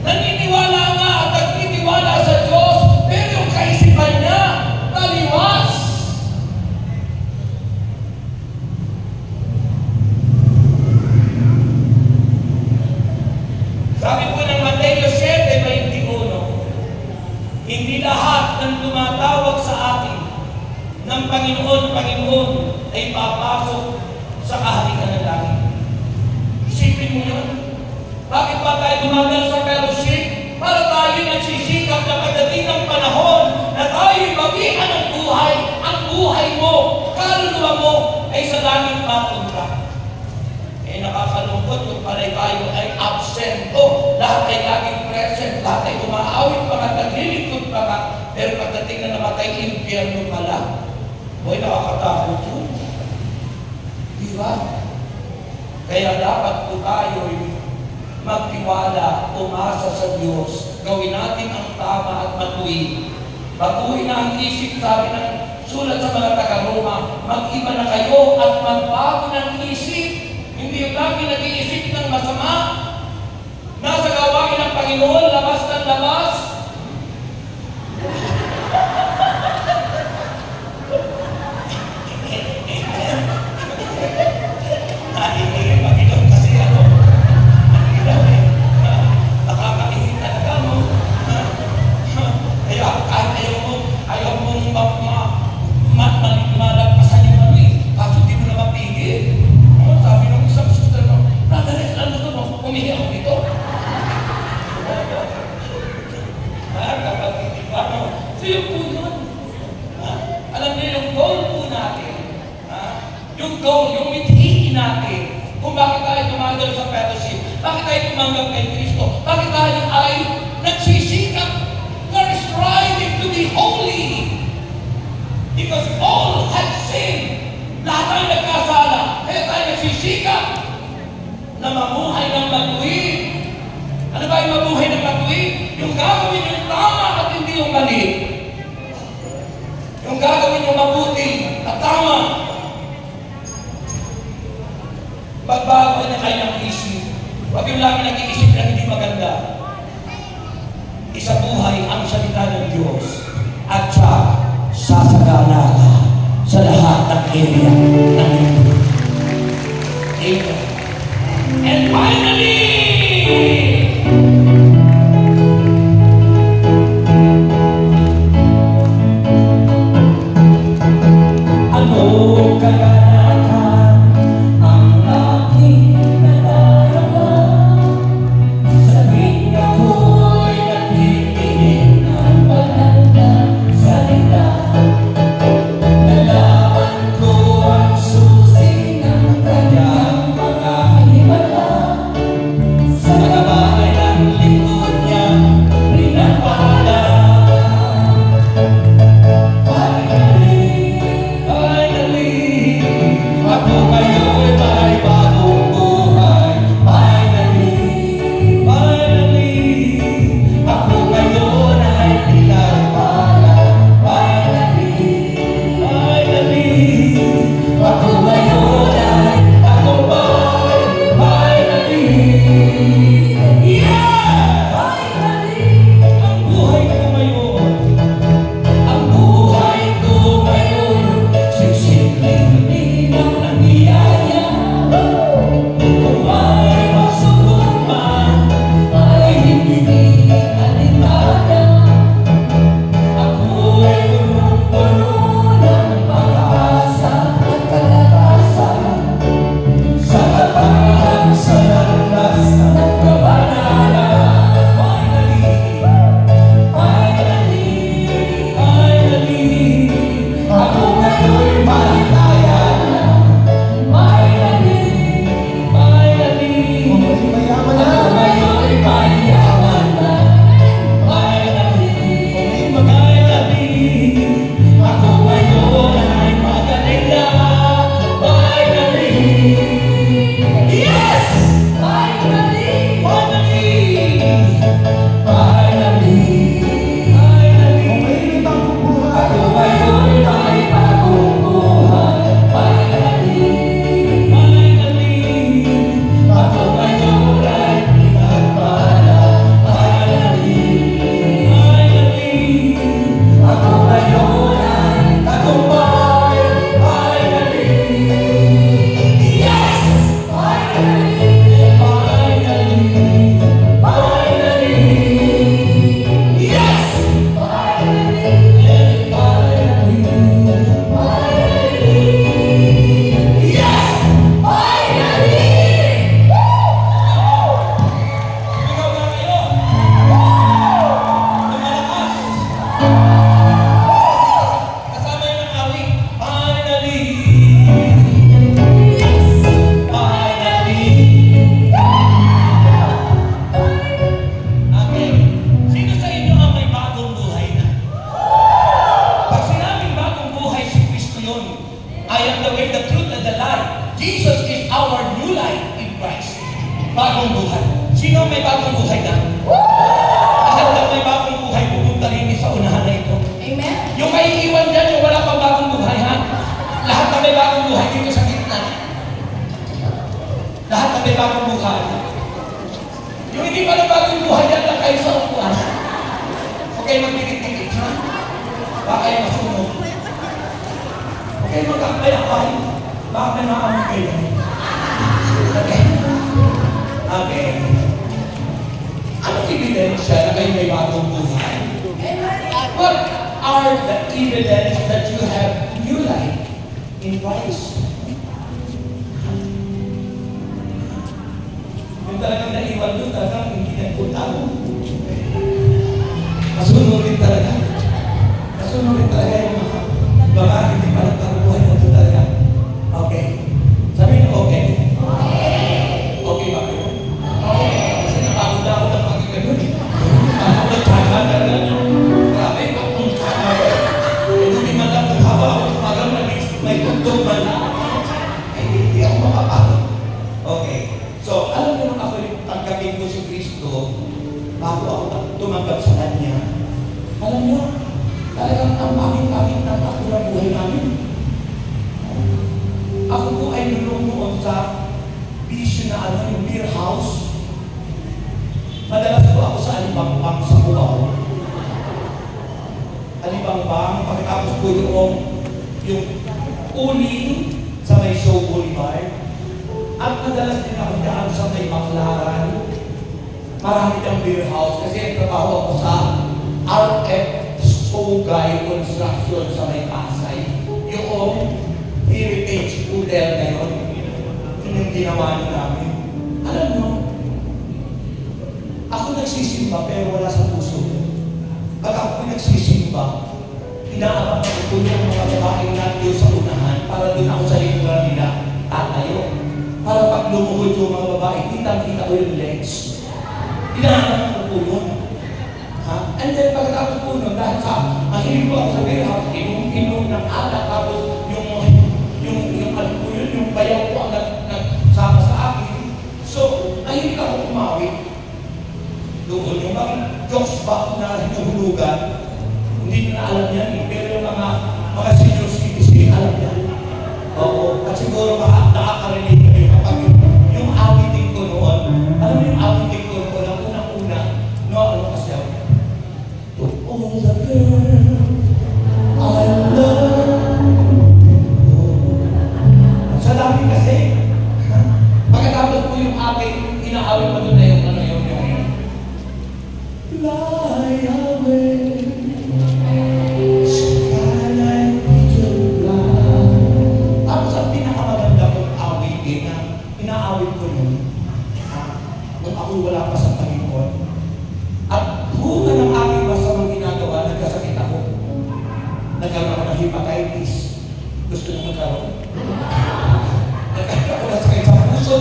Naniniwala nga at nagtitiwala sa Diyos, pero yung kaisipan niya, taliwas. Sabi po ng Mateo 7:21, hindi lahat ng tumatawag sa akin ng Panginoon ay papasok sa kaharian ng langit. Isipin mo yun. Bakit ba tayo dumadal sa fellowship? Para tayo nagsisikap na pagdating ng panahon na tayo'y bawian ng buhay. Ang buhay mo, kaluluwa mo, ay sa langit mapunta. Eh nakakalungkot kung pala'y tayo ay absento. Lahat ay laging present. Lahat ay umaawit pa ka, naglilingkod pa ka. Pero pagdating na namatay, impyerno pala. Hoy, nakakatakot yun. Diba? Kaya dapat po tayo'y magtiwala, umasa sa Diyos. Gawin natin ang tama at matuwid. Baguhin na ang isip, sabi ng sulat sa mga taga-Roma, mag-iba na kayo at magbago ng isip. Hindi yung lagi nag-iisip ng masama. Nasa gawain ng Panginoon, labas ng labas. Yung mithiin natin kung bakit tayo tumagal sa fellowship, bakit tayo tumanggap kay Kristo, bakit tayo ay nagsisikap, we're striving to be holy because all have sinned. Lahat tayo nagkasala, kaya tayo nagsisikap na mamuhay ng matuwid. Ano ba yung mamuhay ng matuwid? Yung gagawin yung tama at hindi yung mali. Yung gagawin yung mabuti at tama. Magbago na kayo ng isip. Huwag yung lagi nag-iisip na hindi maganda. Isa buhay ang salita ng Diyos. At siya, sasagana ka sa lahat ng area ng mundo. Amen. And finally, ano kaganahan ang aking nadarama? Sabihin ako'y nakikinig ng banal na salita. Nalaman ko kayo sa upuan. Huwag kayo magdikit-dikit, ha? Baka kayo masunog. Huwag kayo magkakayakay. Baka may maamoy kayo. Okay. Okay. Anong ebidensya na kayo may bagong buhay? What are the evidence that you have new life in Christ? Yung talagang naiwan doon, talagang hindi nagpunta mo. Masunurin talaga. Masunurin talaga yung mga hindi pa nagkarubuhay na doon talaga. Okay. Sabi niyo, okay. Okay ba kayo? Kasi napagod na ako ng pagkakaroon. Ako nagtsaga na lang. Grabe, kung nagtsaga ko. Hindi man lang naghaba ako tumagal na may tugtog man lang. Hindi ako mapapagod. Okay. So, alam niyo nung ako tanggapin ko si Kristo, bago ako tumanggap sa Kanya, alam niyo, talagang ang pangit-pangit ng ako ng buhay namin. Ako po ay nulungoon sa bisyo na yung beer house. Madalas po ako sa Alibangbang sa Cubao. Alibangbang, pagkatapos po yung uling sa may Show Boulevard. At madalas din ako dyan sa may Baclaran. Marami diyang beer house kasi trabaho ako sa RF Sogay Construction sa may Pasay. Yung heritage hotel na yun, yung ginawa niyo namin. Alam mo, ako nagsisimba pero wala sa puso ko. Pag ako nagsisimba, inaabang ako po yung mga babaeng nandiyo sa unahan para doon ako sa lingura nila tatayo. Para pag lumuhod yung mga babae, kitang-kita ko yung legs. Inaabang ko po yun. And then pagkatapos po nun, dahil sa mahilig ko ako sa beer house, inom ng alak, tapos yung bayaw ko ang nagsama sa akin. So, mahilig ako kumawit. Doon yung mga jokes ba na hinuhulugan, hindi na alam yan. Pero yung mga senior citizen, alam yan. Oo. At siguro nakakarinig kayo kapag yung awiting ko noon, alam mo yung awiting ko noon, ang unang-una, no, ano kasi ako? To all the girls I love. Sa dami kasi, pagkatapos po yung aking inaawit mo doon na yung fly away, skyline to fly. Tapos ang pinakamaganda kong awitin na inaawit ko yun, kung ako wala pa sa Panginoon. At bunga ng aking masamang ginagawa, nagkasakit ako. Nagkaroon ako ng hepatitis. Gusto nyo magkaroon? Nagkaroon ako ng sakit sa puso.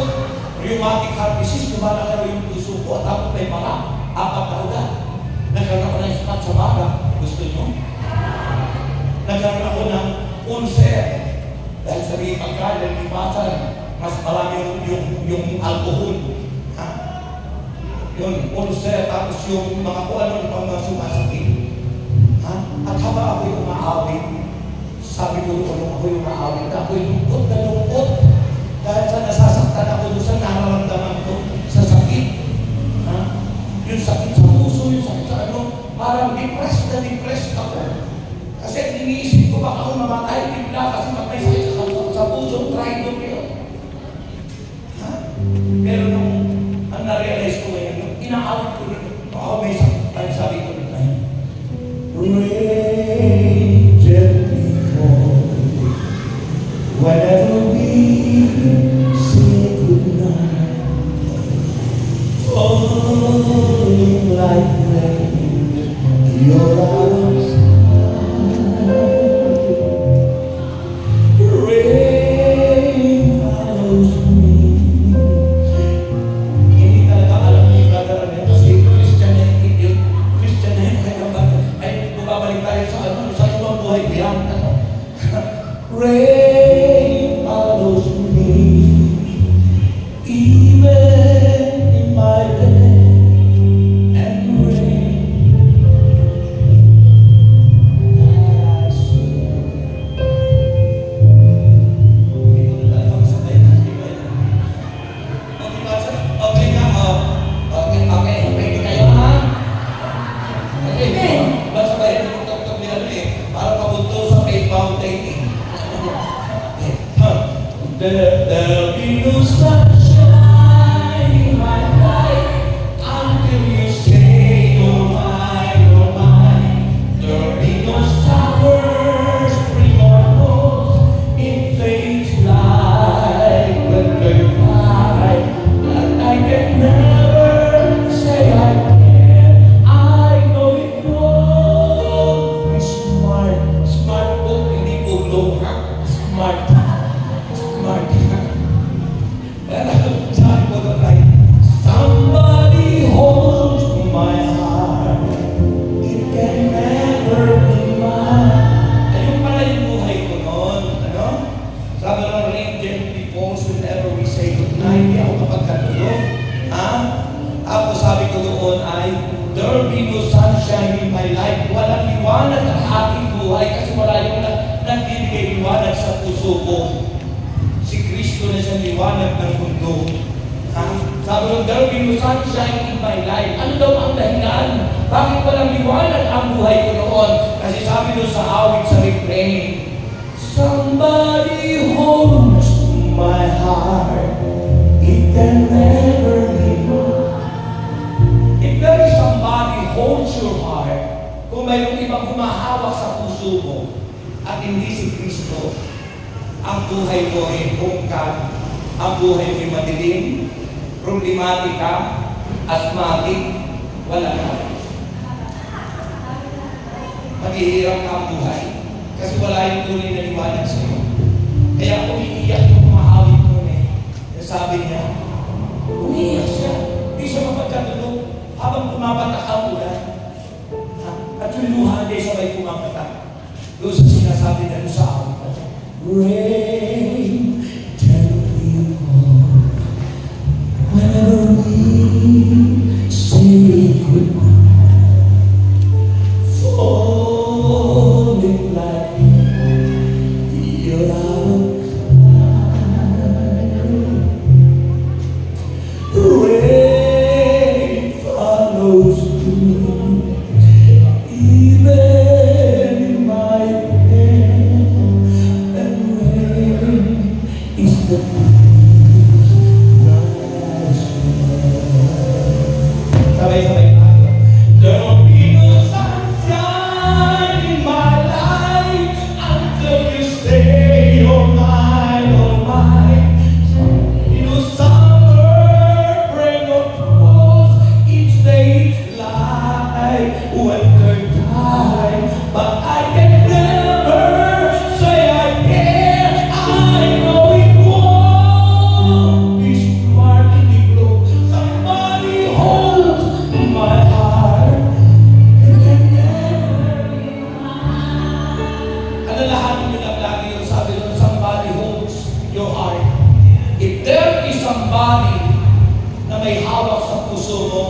Rheumatic heart disease, lumalakaro yung puso ko. Tapos may mga 4 na ugat. Nagkaroon ako ng spot sa baga. Gusto nyo? Nagkaroon ako ng ulcer. Dahil sa mga pagkain, lipasan, mas marami yung alcohol. Yung ulcer, tapos yung mga kung ano pang mga sumasakit. At habang ako yung umaawit, sabi ko nung ako yung umaawit, ako yung lungkot na lungkot. Dahil sa nasasaktan ako doon sa nararamdaman ko sa sakit. Yung sakit sa puso, yung sakit sa ano, parang depressed ako. Kasi iniisip ko baka ako mamatay bigla kasi pag may sakit sa puso, try to yun. Pero nung ang na-realize ko ngayon, inaawit ko rin, baka may sakit, ay sabi ko rin tayo. Rain gently fall whenever we say goodnight, falling like rain, your arms rain follows me. Hindi talaga alam ni Brother Annette kasi Christian na yun. ay, there will be no sunshine in my life. Walang liwanag ang aking buhay kasi wala yung nagbibigay liwanag sa puso ko. Si Kristo na siyang liwanag ng mundo. Sabi ko, there will be no sunshine in my life. Ano daw ang dahilan? Bakit walang liwanag ang buhay ko noon? Kasi sabi doon sa awit sa refrain, somebody holds my heart, it can never be mine. If there is somebody holds your heart, kung mayroong ibang humahawak sa puso mo, at hindi si Kristo, ang buhay mo ay hungkag, ang buhay mo ay madilim, problematika, asthmatic, wala na. Maghihirap ka ang buhay kasi wala yung tunay na liwanag sa iyo. Kaya umiiyak yung mahawit mo sabi niya, umiiyak siya, hindi siya mapagkatulog habang pumapatak ang ulan. At yung luha niya sabay pumapatak. Doon sa sinasabi na sa awit na, rain, gently fall, whenever we say goodbye, falling like you're out. Rain follows me, even in my pain, and rain is the peace that I share. Sabay-sabay tayo. There will be no sunshine in my life until you stay all night, all night. You know, summer, rain or close, each day is light, winter time, but I can never say I can. I know it won't be smart in the glow. Somebody hold my heart. You can never be mine. Alalahanin mo lang lagi yung sabi doon, somebody holds your heart. If there is somebody na may hawak sa puso mo,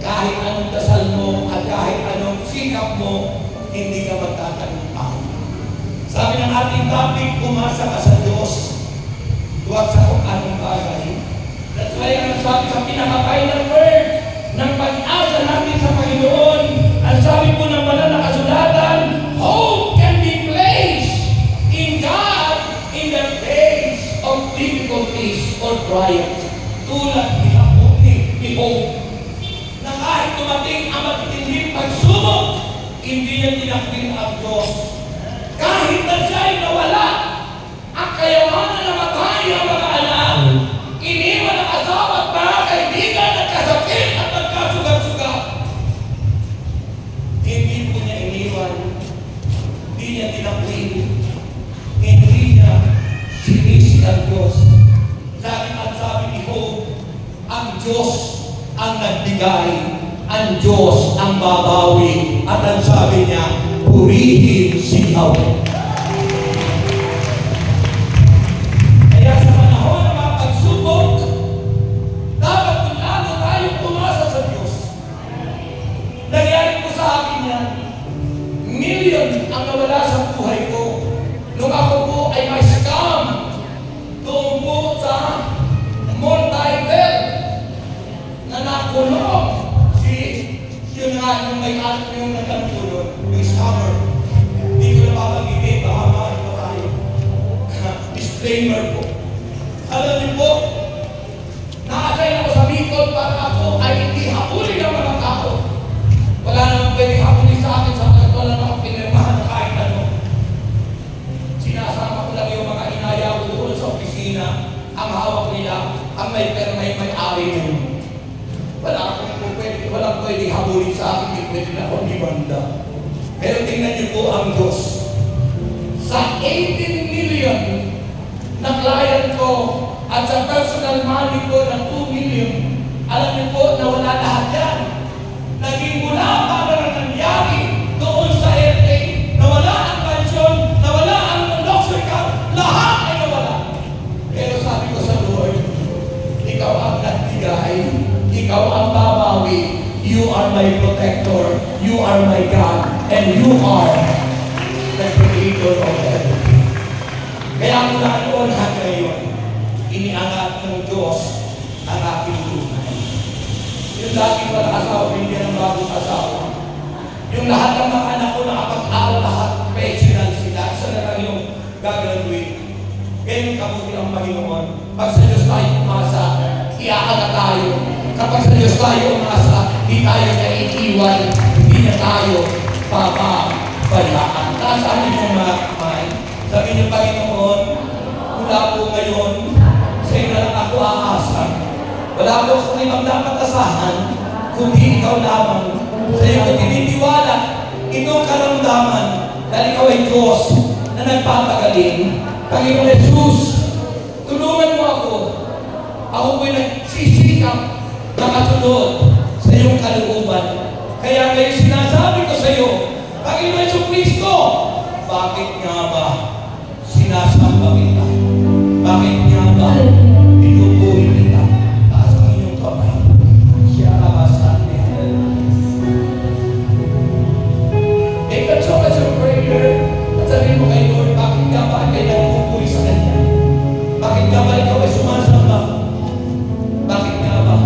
kahit anong dasal mo at kahit anong sikap mo, hindi ka magtatagumpay. Sabi ng ating topic, umasa ka sa Diyos, huwag sa kung anong bagay. That's why ang sabi sa pinaka-final word ng pag-asa natin sa Panginoon, ang sabi po ng banal na kasulatan, hope can be placed in God in the face of difficulties or trials. Tulad ni Hope, na kahit tumating ang matitinding pagsubok, hindi niya tinakbil ang Diyos. Kahit na siya'y nawala, ang kayawanan na matay ang mga anak, iniwan ang asawa at mga kaibigan at kasakit at nagkasugat-sugat. Hindi po niya iniwan, hindi niya tinakbil, hindi niya sinisi ang Diyos. Sabi ni Hope, ang Diyos ang nagbigay, ang Diyos ang babawi, at ang sabi niya, purihin si Yahweh. Kaya sa panahon ng mga pagsubok, dapat lalo tayong umasa sa Diyos. Nangyari po sa akin yan, million ang nawala sa buhay ko. Nung ako po ay may scam, doon po sa multi-bed na nakulong yun nga yung may alat yung nagkantulog, yung scammer. Hindi ko na papagigit, baka maano tayo. Disclaimer po. Alam niyo po, na-assign ako sa Bicol para ako ay hindi hapulin ng mga tao. Wala namang pwede hapulin sa akin sa mga wala namang pinirmahan na kahit ano. Sinasama ko lang yung mga inaya ko doon sa opisina, ang hawak nila, ang may may-ari na yun. Walang pwede habulin sa akin, hindi pwede na akong ibanda. Pero tingnan niyo po ang Diyos. Sa 18 million na client ko at sa personal money ko ng 2 million, alam niyo po na wala lahat yan. Naging mula para na nangyari doon sa LA, nawala ang pensyon, nawala ang luxury car, lahat ay nawala. Pero sabi ko sa Lord, ikaw ang nagbigay, ikaw ang babawi, You are my protector. You are my God. And you are the creator of everything. Kaya mula noon hanggang ngayon, iniangat ng Diyos ang aking buhay. Yung dati wala asawa, hindi ng bagong asawa. Yung lahat ng mga anak ko nakapag-aral lahat, professional sila. Isa na lang yung gagraduate. Ganyan kabuti ang Panginoon. Pag sa Diyos tayo umasa, iaangat tayo. Kapag sa Diyos tayo umasa, di tayo naiiwan, hindi na tayo papabayaan. Nasaan niyo mga kamay? Sabi niyo, Panginoon, mula po ngayon, sa iyo na lang ako aasa. Wala po akong ibang dapat asahan, kundi ikaw lamang. Sa iyo ko tinitiwala itong karamdaman dahil ikaw ay Diyos na nagpapagaling. Panginoon Jesus, tulungan mo ako. Ako po'y nagsisikap na kasunod sa iyong kalooban. Kaya ngayon sinasabi ko sa iyo, Panginoon Jesus Kristo, bakit nga ba sinasamba kita? Bakit nga ba pinupuhin kita? Taas ang inyong kamay. Siya abasan niya. Take a choice of prayer. At sabihin mo kay Lord, bakit nga ba kayo nagpupuri sa Kanya? Bakit nga ba ikaw ay sumasamba? Bakit nga ba?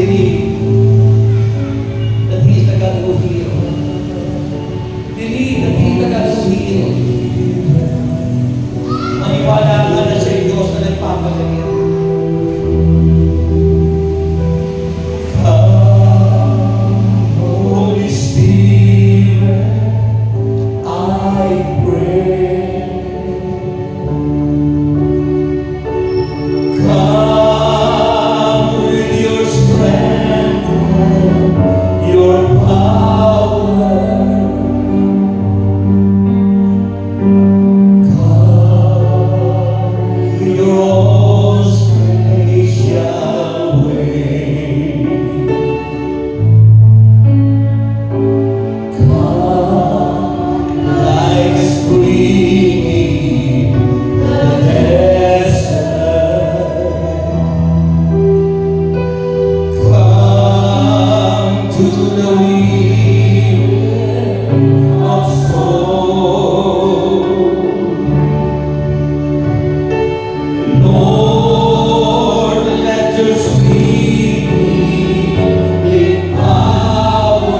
believe that He is the God who heals. Believe that He is the God who heals. Maniwala ka na siya yung Diyos na nagpapagaling. Holy Spirit, I pray. Come with your strength, your power. Come with your own special way. Come like a spring in the desert. Come to the weary of soul. Lord, let your spirit in power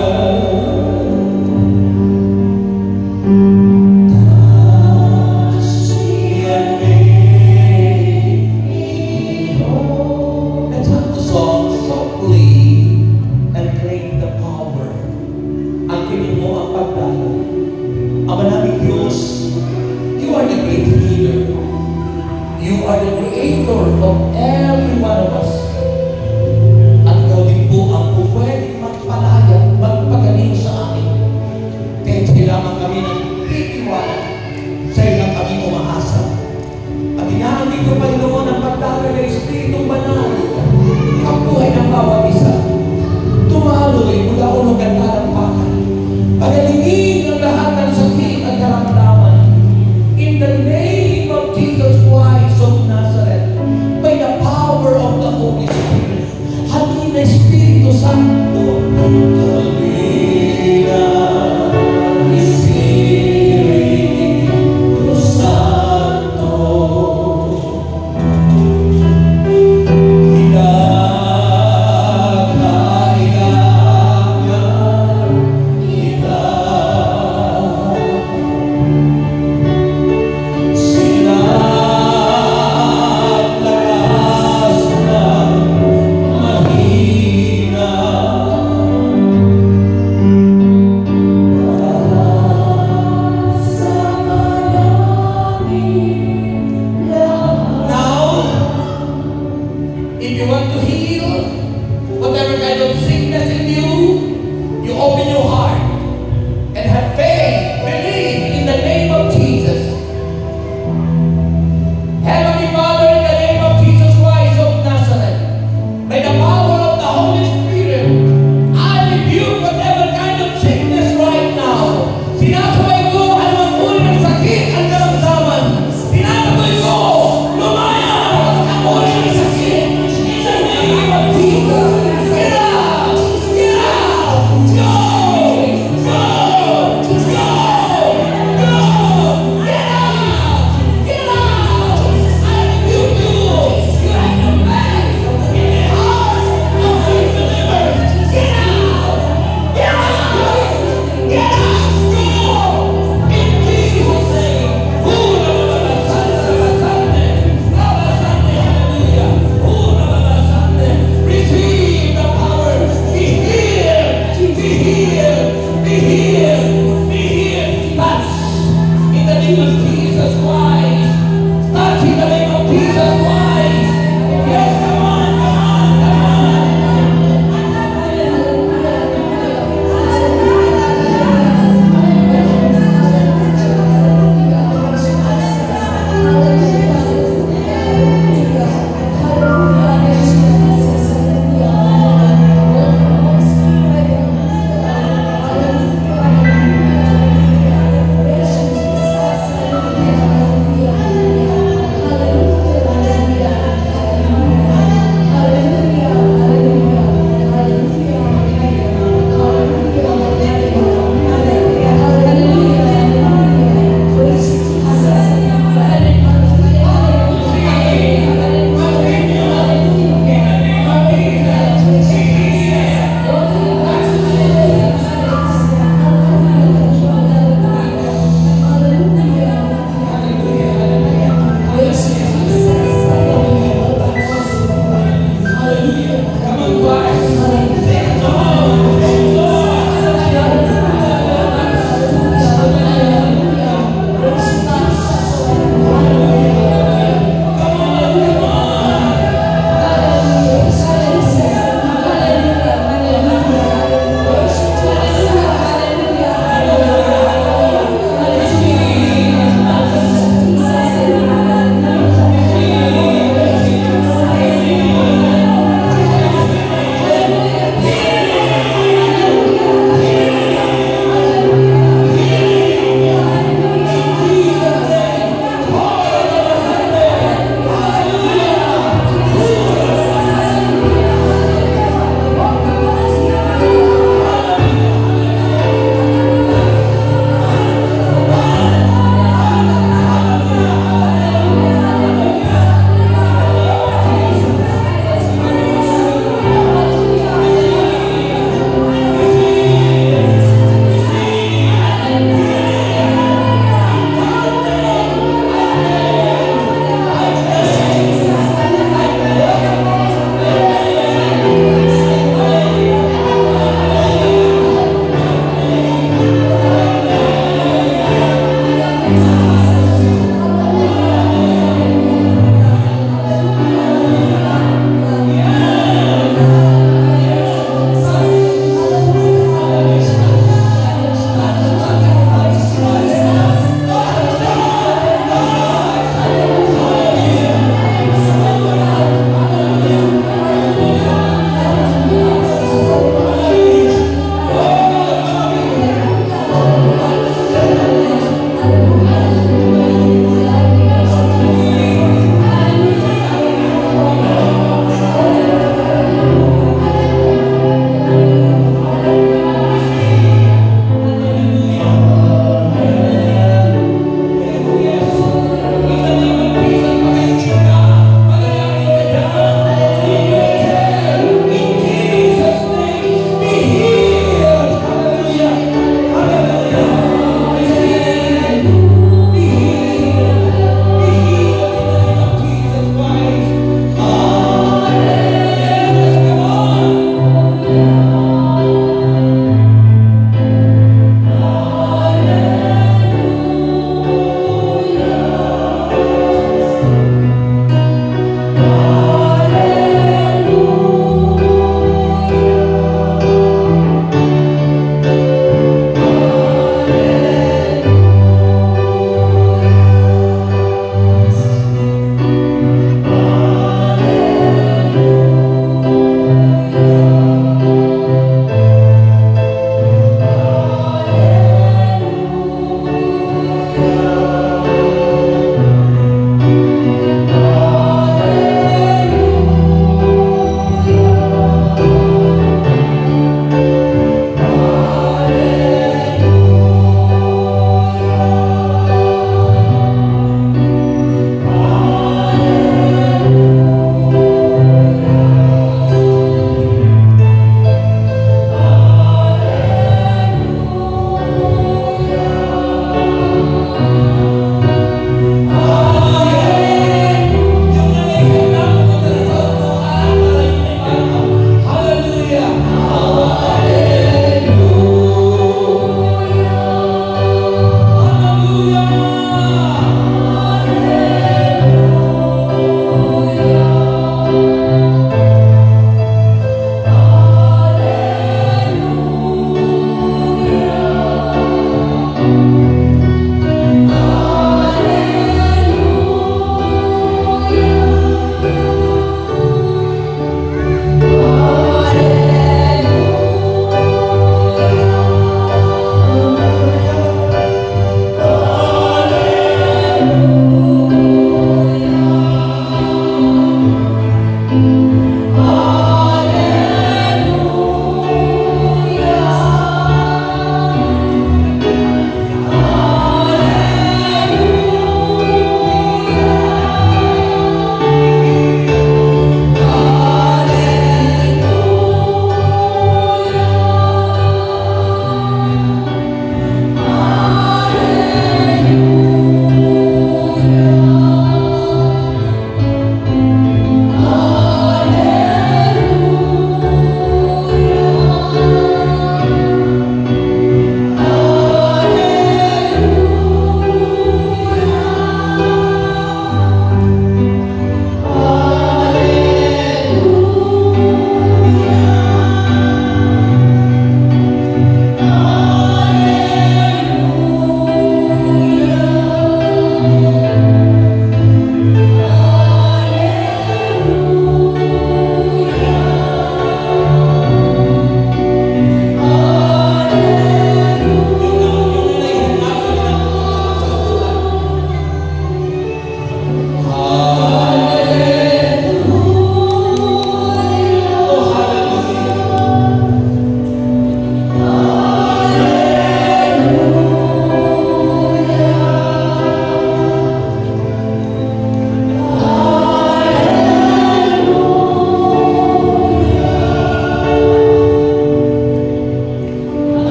touch me and make me whole. Let's have the song softly and claim the power. Ang kinig mo ang pagdalo. Ama namin Diyos, You are the great healer. You are the creator of every one of us. At Ikaw din po ang pwedeng magpalaya, magpagaling sa amin. Kahit kailangan kami ng titiwala, sa iyo lang kami umaasa. At inaamig ko, Panginoon, ang pagdalo ng Espiritong Banal ang buhay ng bawat isa. Tumaloy mula unong ganda ng bakal. Pagalingin ang lahat ng sakit at karamdaman. In the name of Jesus Christ of Nazareth, by the power of the Holy Spirit, Halina Espiritu Santo, Halina Espiritu Santo, kinakailangan kita. Sila't lakas ng mahina,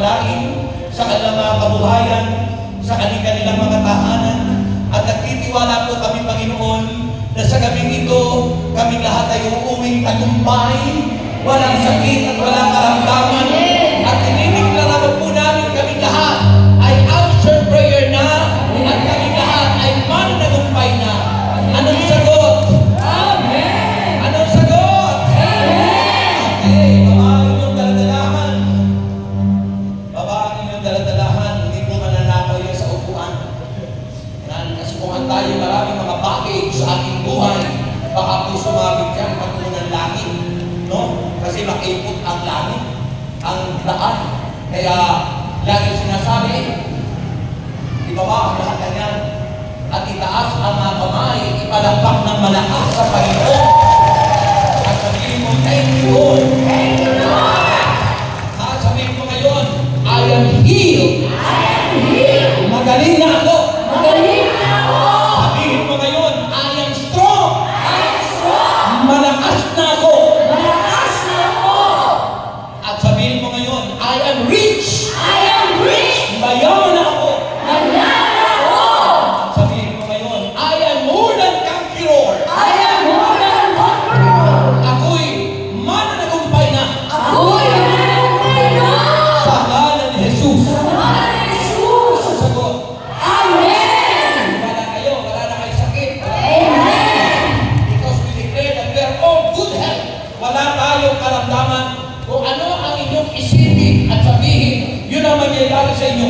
pagpapalain sa kanilang mga kabuhayan, sa kanilang mga tahanan. At nagtitiwala po kami, Panginoon, na sa gabing ito, kami lahat ay uuwing tagumpay, walang sakit at walang karamdaman. At tinideklara po namin kami lahat ay answered prayer na, at kami lahat ay mananagumpay na. Anong sagot? Amen! Anong sagot? Amen! Okay, babaan inyong daladalahan. Babaan inyong daladalahan, hindi po mananakaw yan sa upuan. Kasi kung ang tayo maraming mga baggage sa ating buhay, baka po sumabit yan patungo ng langit. No? Kasi makipot ang langit, ang daan. Kaya lagi sinasabi, ibaba ang lahat ganyan, at itaas ang mga kamay, ipalakpak ng malakas sa Panginoon. At sabihin mo, thank you, Lord. Thank you, Lord. At sabihin mo ngayon, I am healed. I am healed. Magaling na ako. Magaling na ako. Sabihin mo ngayon, I am strong. I am strong. Malakas na ako. Malakas na ako. At sabihin mo ngayon, I am rich. I am rich. Mayaman na ako. Mayaman na ako. At sabihin mo ngayon, I am more than conqueror. I am more than conqueror. Ako'y mananagumpay na. Ako'y mananagumpay na. Sa ngalan ni Jesus. Sa ngalan ni Jesus. Ang sagot. Amen. Wala kayo kayo sakit. Amen. Because we declare that we are all good health. Wala tayong karamdaman. Kung ano ang inyong isipin at sabihin, yun ang mangyayari sa inyo.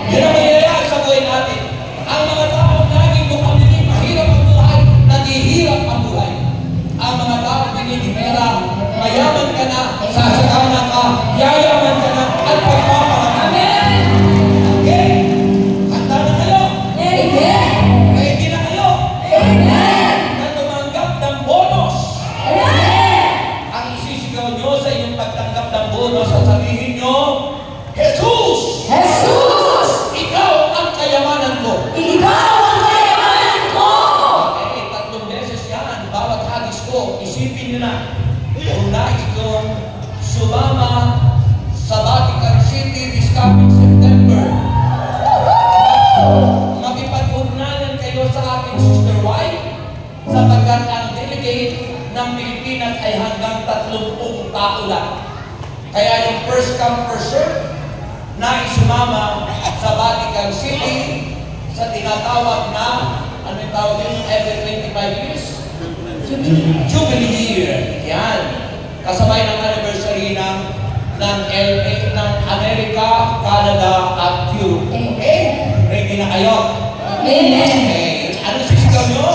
Yun ang mangyayari sa buhay natin. Ang mga tao naging mukhang mahirap ang buhay, naghihirap ang buhay. Ang mga tao pinidipera, mayaman ka na, sasakana ka, yayaman ka na, at pagpapalang. Amen. Okay? Handa na kayo? Amen. Ready na kayo? Amen. Na tumanggap ng bonus. Amen. Ang isisigaw nyo sa inyong pagtanggap ng bonus at sabihin nyo, Jesus! Jesus! Ikaw ang kayamanan ko. Ikaw ang kayamanan ko! Okay, 3 beses yan. Bawat hadis ko, isipin nyo na. Kung nais kong sumama sa Vatican City this coming September, makipag-ugnayan kayo sa ating Sister White, sapagkat ang delegate ng Pilipinas ay hanggang 30 tao lang. Kaya yung first come, first serve, na isumama sa Vatican City sa tinatawag na, ano yung tawag yun, every 25 years? Jubilee year. Yan. Kasabay ng anniversary ng LA, ng Amerika, Canada, at Europe. Okay? Ready na kayo? Amen. Okay. Ano sisigaw nyo?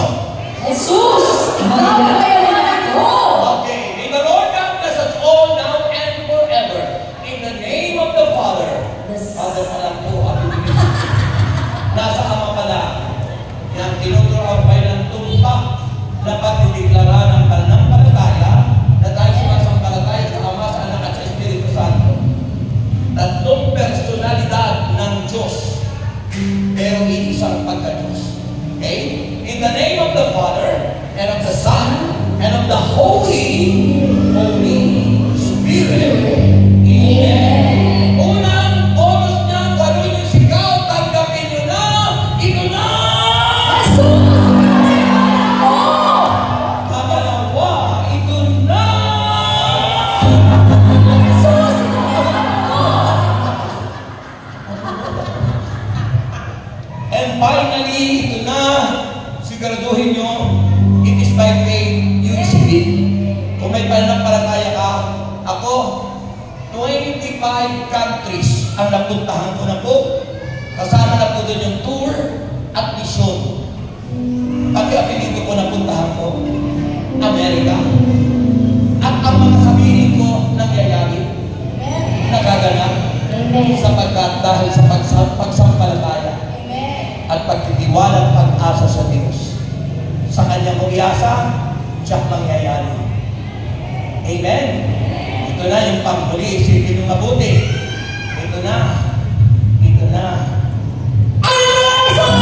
Jesus! Ikaw ang kayamanan ko! Okay. May the Lord God bless us all now and forever. In the name of the Father. Father pa lang po, nasa Ama pala. Yan, tinuturuan pa ng tumpak na pagdideklara ng pananampalataya na tayo sumasampalataya sa Ama, sa Anak at sa Espiritu Santo. 3 personalidad ng Diyos, pero iisang pagka-Diyos. Okay? In the name of the Father, and of the Son, and of the Holy Spirit. Amen. Unang bonus niya, gano'n yung sigaw, tanggapin nyo na, ito na! Jesus! Pangalawa, ito na! Jesus! And finally, ito na, siguraduhin nyo, it is by faith, you receive it. Kung may pananampalataya ka, ako, 25 countries ang napuntahan ko na po. Kasama na po doon yung tour at mission. Pati apelido ko napuntahan ko, Amerika. At ang mga sabihin ko, nangyayari, nagaganap, sapagkat dahil sa pagsampalataya at pagtitiwala at pag-asa sa Diyos. Sa kanyang mag-iasa, siya mangyayari. Amen. Ito na yung panghuli, isipin yung mabuti. Ito na.